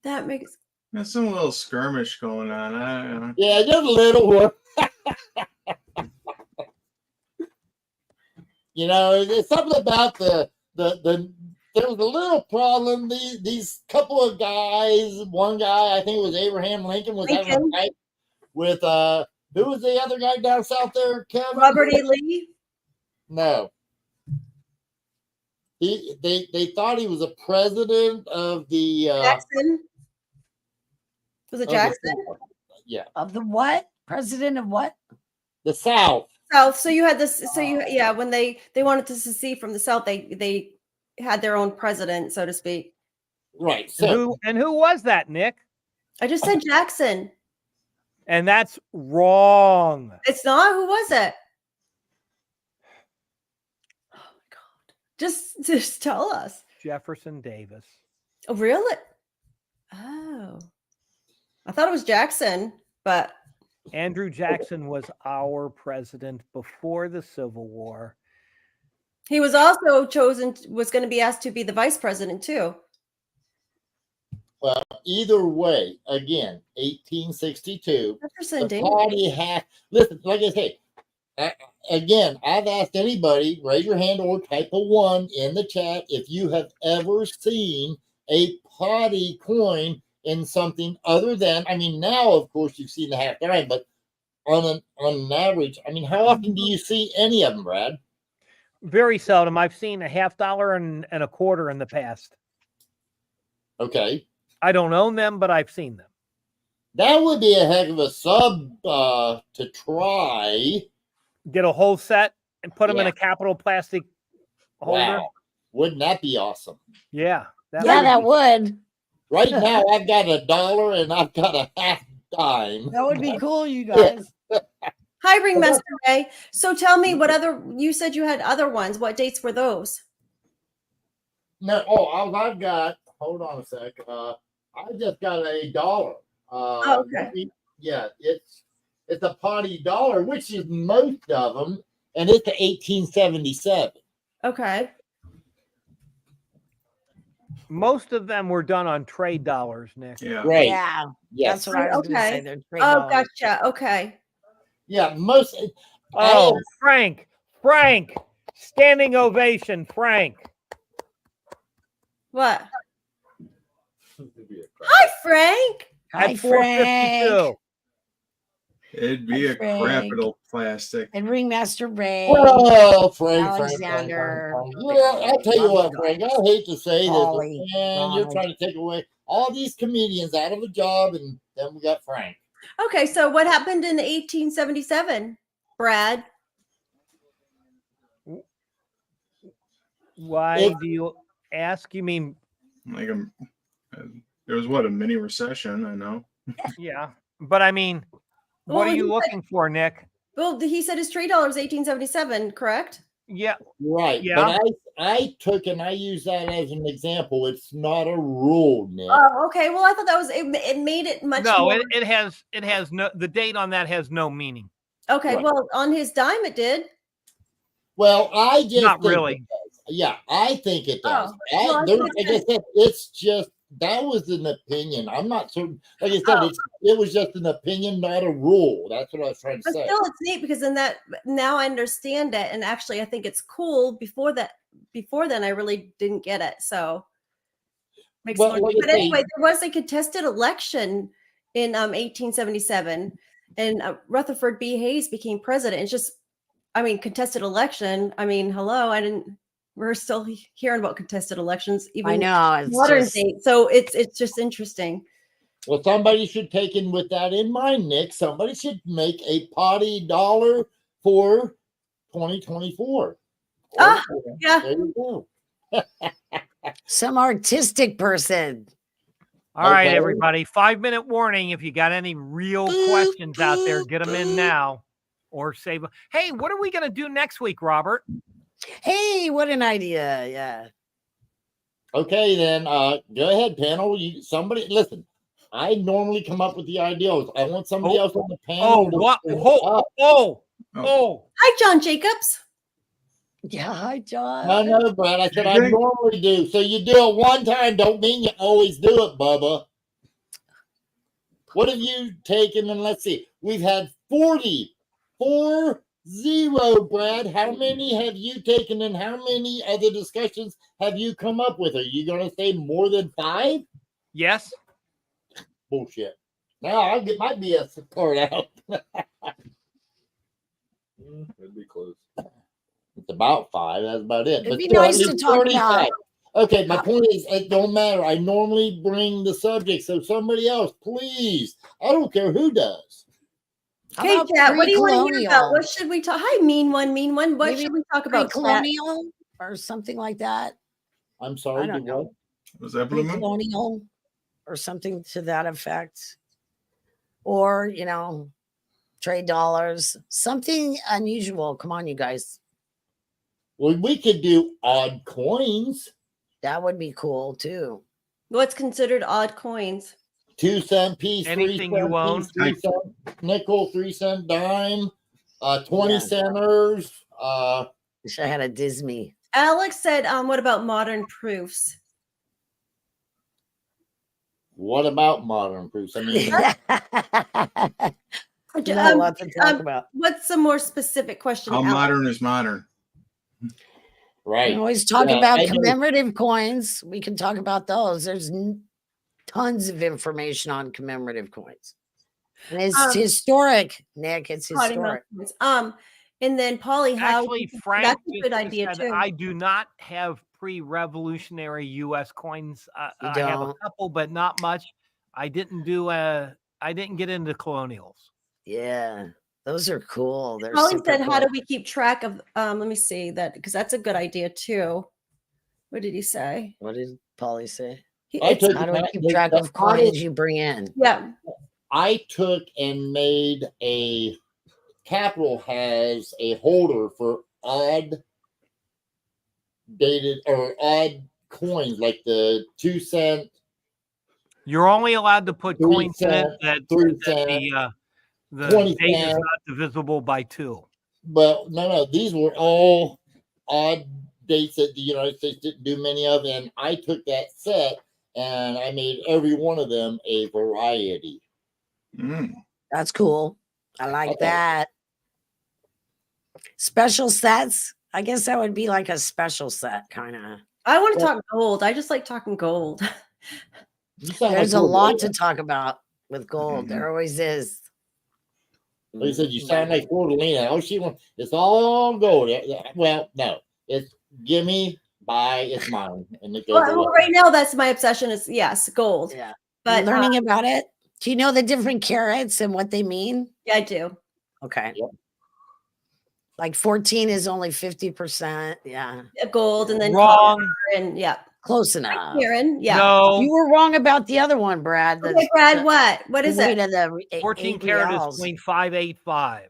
That makes There's some little skirmish going on. I don't know. Yeah, just a little one. There's something about the there was a little problem. These couple of guys, one guy, I think it was Abraham Lincoln, was having a Lincoln. fight with who was the other guy down south there, Kevin? Robert E. Lee. No. They thought he was a president of the Jackson. Was it of the Jackson? South. Yeah, Of the what? President of what? the South. South. So you had this. So you, yeah, when they wanted to secede from the South, they had their own president, so to speak. Right. And So who was that, Nick? I just said Jackson. And that's wrong. It's not. Who was it? Oh my God! Just tell us. Jefferson Davis. Oh, really? Oh, I thought it was Jackson, but Andrew Jackson was our president before the Civil War. he was also chosen. Was going to be asked to be the vice president too. well, either way, again, 1862. Jefferson The Davis. party had listen. Like I say, again, I've asked anybody, raise your hand or type a 1 in the chat if you have ever seen a potty coin in something other than. I mean, now of course you've seen the half dime, but on an average, I mean, how often do you see any of them, Brad? Very seldom. I've seen a $50 and a quarter in the past. Okay, I don't own them, but I've seen them. that would be a heck of a sub to try. Get a whole set and put them in Yeah. a capital plastic holder. Wow, wouldn't that be awesome? Yeah. That would. Right now, I've got $1 and I've got a half dime. That would be cool, you guys. Hi, Ringmaster Ray. So tell me what other, you said you had other ones. What dates were those? No, I've got. Hold on a sec. I just got $1. Okay. Yeah, it's a potty dollar, which is most of them, and it's a 1877. Okay. Most of them were done on trade dollars, Nick. Yeah. Right. Yeah, Yes. that's what I was going to Okay. say. They're trade Oh, dollars. gotcha. Okay. Yeah. Most. Oh, Frank, standing ovation, Frank. What? Hi, Frank. Hi, At Frank. 452. It'd be Hi, a Frank. capital plastic. And Ringmaster Ray. Well, Frank, Alexander. Frank. You know, I'll tell you what, Frank. I hate to say Ollie, this, and you're Ronald. trying to take away all these comedians out of a job, and then we got Frank. Okay. So what happened in 1877, Brad? Why If- do you ask? You mean, Like there was a mini recession. I know. yeah. But I mean, what Well, are you he said- looking for, Nick? Well, he said his trade dollar was 1877, correct? Yeah. Right. Yeah. But I took and I use that as an example. It's not a rule, Nick. Oh, okay. Well, I thought that was it made it much No, more. it has no, the date on that has no meaning. Okay. Right. Well, on his dime, it did. Well, I just Not think really. it does. Yeah, I think it does. Oh, well, I think Like I said, it's just that was an opinion. I'm not certain. Like I said, Oh. it was just an opinion, not a rule. That's what I was trying to But say. still, it's neat because in that now I understand it, and actually, I think it's cool. Before then, I really didn't get it. So makes Well, more. like I But say- anyway, there was a contested election in 1877, and Rutherford B. Hayes became president. It's just, I mean, contested election. I mean, hello, we're still hearing about contested elections, even I know. It's modern just, day. So it's just interesting. Well, somebody should take in with that in mind, Nick. Somebody should make a potty dollar for 2024. Ah, yeah. There you go. some artistic person. All right, Okay. everybody. 5-minute warning. If you got any real questions out there, get them in now or save. Hey, what are we going to do next week, Robert? Hey, what an idea. Yeah. Okay, then go ahead, panel. Somebody listen. I normally come up with the ideas. I want somebody else on the panel. Oh, to what? bring it Oh, up. oh. Hi, John Jacobs. Yeah. Hi, John. I know, Brad. I said I normally do. So you do it one time, don't mean you always do it, Bubba. What have you taken? And let's see. We've had 44 Zero, Brad. How many have you taken and how many other discussions have you come up with? Are you going to say more than 5? Yes. Bullshit. Now I'll get my BS card out. It'd be close. It's about 5. That's about it. It'd But be still, at nice to least talk 35. about. Okay, my point is, it don't matter. I normally bring the subject, so somebody else, please. I don't care who does. How Okay, about chat. What do you want to hear pre-colonial? about? What should we talk? Hi, mean one. What Maybe should we talk about? Chat? Pre-colonial or something like that. I'm sorry. I don't do what? know. Was that Blue Moon? Pre-colonial or something to that effect. Or, trade dollars. Something unusual. Come on, you guys. Well, we could do odd coins. That would be cool too. What's considered odd coins? 2-cent piece, Anything 3 you cent own. piece, 3-cent nickel, 3-cent dime, 20 Yeah. centers. Wish I had a Disney. Alex said, what about modern proofs? What about modern proofs? I mean, Not a lot to talk about. What's a more specific question? How Alex? modern is modern? We right. can always talk Yeah, about I know. commemorative coins. We can talk about those. There's tons of information on commemorative coins. And it's historic, Nick. It's Potty mouth historic. coins. And then Polly, how Actually, Frank that's a just good idea said, too. I do not have pre-revolutionary U.S. coins. You I have a don't? couple, but not much. I didn't get into colonials. Yeah. Those are cool. They're Polly super said, how cool. do we keep track of let me see that because that's a good idea too. What did he say? What did Polly say? I took How do we keep the- track the of coins you bring in? Yeah. I took and made a Capital has a holder for odd dated or odd coins like the 2-cent. You're only allowed to put 3 coins in it cent, that 3 cent, the 20 date is cent. not divisible by 2. But no, these were all odd dates that the United States didn't do many of, and I took that set and I made every one of them a variety. That's cool. I like Okay. that. Special sets. I guess that would be like a special set, kind of. I want to talk gold. I just like talking gold. You sound There's like a you're lot Lena. to talk about with gold. There always is. Like you said, you sound like Lena. Oh, she wants it's all gold. Well, no, it's gimme, buy, it's mine, and it goes Well, away. right now, that's my obsession. Is yes, gold. Yeah. But Learning about it. Do you know the different carats and what they mean? yeah, I do. Okay. Yep. Like 14 is only 50%. Yeah. Gold and then Wrong. copper and yeah. Close enough. Karen, yeah. No. You were wrong about the other one, Brad. Okay, Brad, what? What is weight it? of the 14 8 karat reals. is 0.585.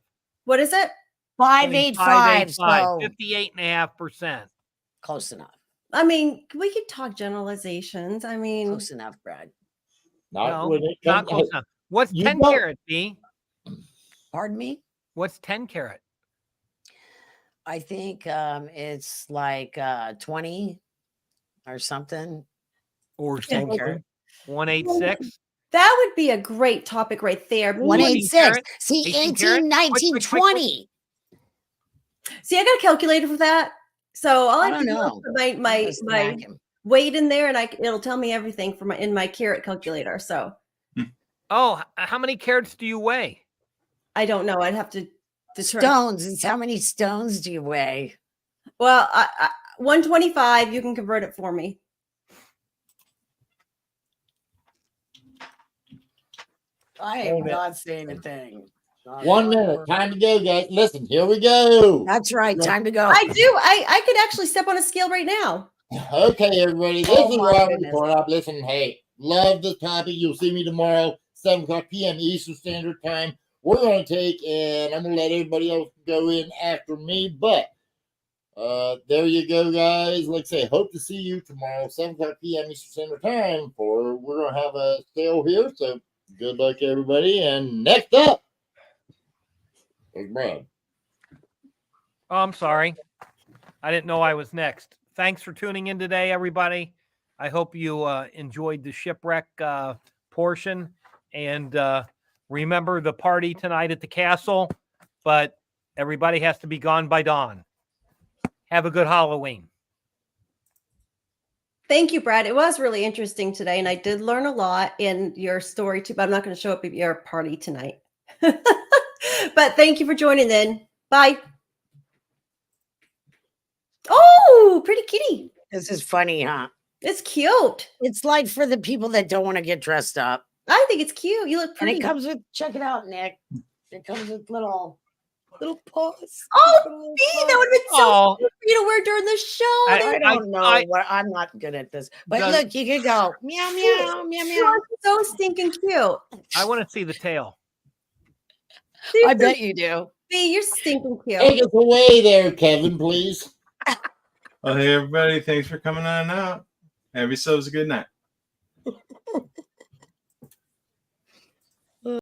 What is it? 585. So 58.5%. close enough. I mean, we could talk generalizations. I mean, Close enough, Brad. Not No, when it not comes. close enough. What's You 10 don't- karat, B? Pardon me? What's 10 karat? I think it's like 20 or something. Or 10 something? karat. 186? that would be a great topic right there. 186. karat? See, 18 18, karat? 19, Quick, quick, quick, 20. See, I got a calculator for that. So all I I have to don't do is know. put my Just smack him. weight in there, and it'll tell me everything for in my carat calculator. So Oh, how many carats do you weigh? I don't know. I'd have to determine. Stones. It's how many stones do you weigh? Well, 125. You can convert it for me. I am not saying a thing. Not 1 minute. word. Time to go, guys. Listen, here we go. That's right. Time to go. I do. I could actually step on a scale right now. Okay, everybody. This Oh, is my Robert goodness. Cornup. Listen, hey, love the topic. You'll see me tomorrow, 7 o'clock p.m. Eastern Standard Time. We're going to take, and I'm going to let everybody else go in after me. But there you go, guys. Like I say, hope to see you tomorrow, 7 o'clock p.m. Eastern Standard Time. We're going to have a sale here. So good luck, everybody. And next up, is Brad. Oh, I'm sorry. I didn't know I was next. Thanks for tuning in today, everybody. I hope you enjoyed the shipwreck portion. And remember the party tonight at the castle. But Everybody has to be gone by dawn. Have a good Halloween. Thank you, Brad. It was really interesting today, and I did learn a lot in your story too, but I'm not going to show up at your party tonight. But thank you for joining in. Bye. Oh, pretty kitty. This is funny, huh? It's cute. It's like for the people that don't want to get dressed up. I think it's cute. You look And pretty. it comes with, check it out, Nick. It comes with little paws. Oh, Little Bee, that paws. would have been so Oh, cute for you to wear during the show. I- I don't know I- what I'm not good at this. But Does- look, you could go meow meow meow You meow. are so stinking cute. I want to see the tail. I bet you do. Bee, you're stinking cute. Take us away there, Kevin, please. Well, hey, everybody. Thanks for coming on out. Have yourselves a good night.